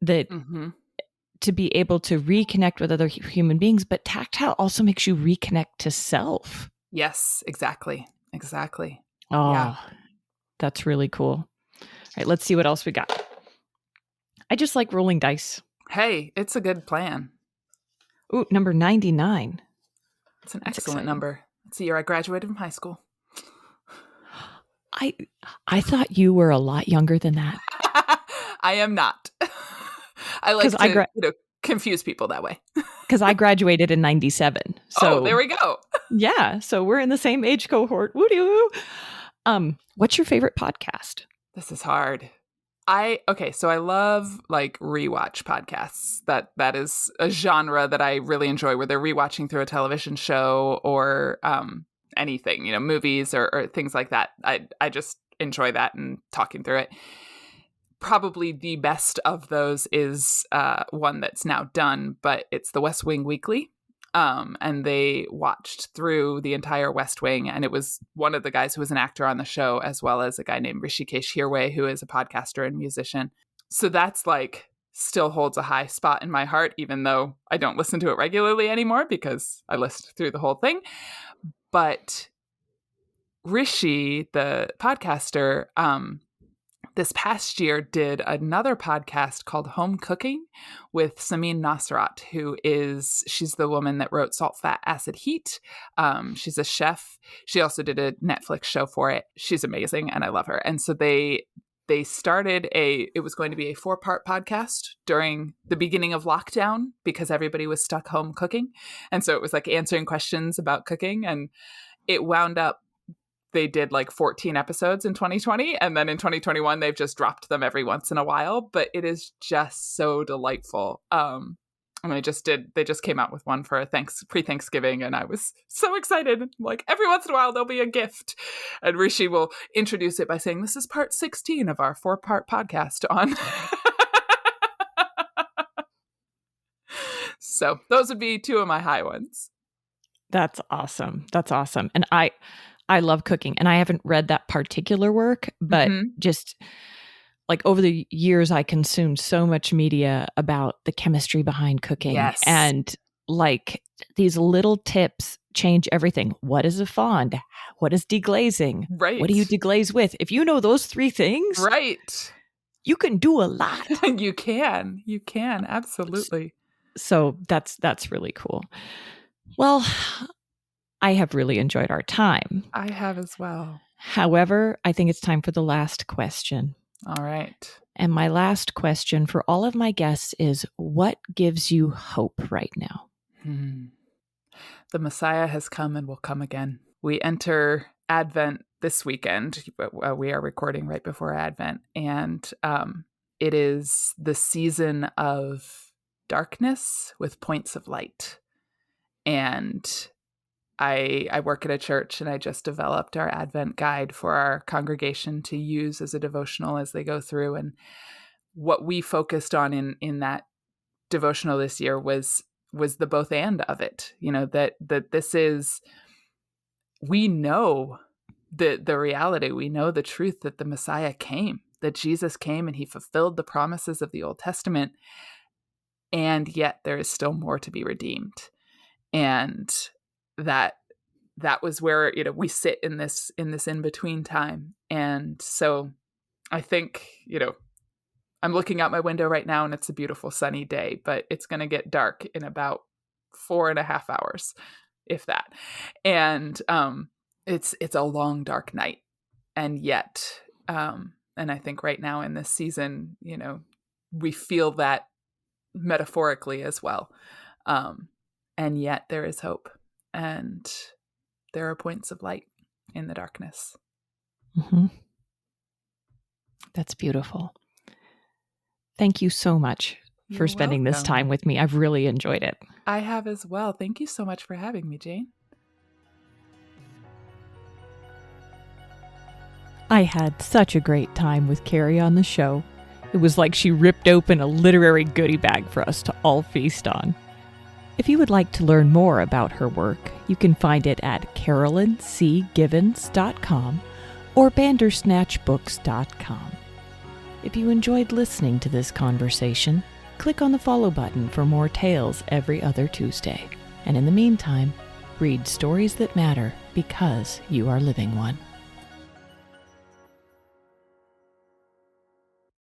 that to be able to reconnect with other human beings, but tactile also makes you reconnect to self. Yes, exactly. Oh, yeah. That's really cool. All right, let's see what else we got. I just like rolling dice. Hey, it's a good plan. Ooh, number 99. It's an excellent number. It's the year I graduated from high school. I thought you were a lot younger than that. I am not. I like to confuse people that way. Because I graduated in 97. So there we go. Yeah. So we're in the same age cohort. Woo-doo. What's your favorite podcast? This is hard. So I love like rewatch podcasts. That is a genre that I really enjoy, where they're rewatching through a television show or anything, movies or things like that. I just enjoy that and talking through it. Probably the best of those is one that's now done, but it's the West Wing Weekly. And they watched through the entire West Wing, and it was one of the guys who was an actor on the show, as well as a guy named Rishikesh Hirway, who is a podcaster and musician. So that's like still holds a high spot in my heart, even though I don't listen to it regularly anymore because I listened through the whole thing. But Rishi, the podcaster, this past year did another podcast called Home Cooking with Samin Nosrat, she's the woman that wrote Salt, Fat, Acid, Heat. She's a chef. She also did a Netflix show for it. She's amazing and I love her. And so they started it was going to be a 4-part podcast during the beginning of lockdown because everybody was stuck home cooking. And so it was like answering questions about cooking, and it wound up, they did like 14 episodes in 2020. And then in 2021, they've just dropped them every once in a while, but it is just so delightful. And they just came out with one for pre-Thanksgiving. And I was so excited. Like every once in a while, there'll be a gift. And Rishi will introduce it by saying, this is part 16 of our 4-part podcast on. So those would be 2 of my high ones. That's awesome. That's awesome. And I love cooking, and I haven't read that particular work, but just like over the years, I consumed so much media about the chemistry behind cooking. Yes. And like these little tips change everything. What is a fond? What is deglazing? Right. What do you deglaze with? If you know those 3 things, right, you can do a lot. You can absolutely. So that's really cool. Well, I have really enjoyed our time. I have as well. However, I think it's time for the last question. All right. And my last question for all of my guests is, what gives you hope right now? The Messiah has come and will come again. We enter Advent this weekend. We are recording right before Advent. And it is the season of darkness with points of light. And I work at a church, and I just developed our Advent guide for our congregation to use as a devotional as they go through. And what we focused on in that devotional this year was the both and of it. That this is, we know the reality, we know the truth that the Messiah came, that Jesus came and he fulfilled the promises of the Old Testament, and yet there is still more to be redeemed. And that was where, we sit in this in-between time. And so I think, I'm looking out my window right now and it's a beautiful sunny day, but it's going to get dark in about 4.5 hours, if that. And it's a long, dark night. And yet, and I think right now in this season, we feel that metaphorically as well. And yet there is hope. And there are points of light in the darkness. Mm-hmm. That's beautiful. Thank you so much for spending this time with me. I've really enjoyed it. I have as well. Thank you so much for having me, Jane. I had such a great time with Carrie on the show. It was like she ripped open a literary goodie bag for us to all feast on. If you would like to learn more about her work, you can find it at carolyncgivens.com or bandersnatchbooks.com. If you enjoyed listening to this conversation, click on the follow button for more tales every other Tuesday. And in the meantime, read stories that matter because you are living one.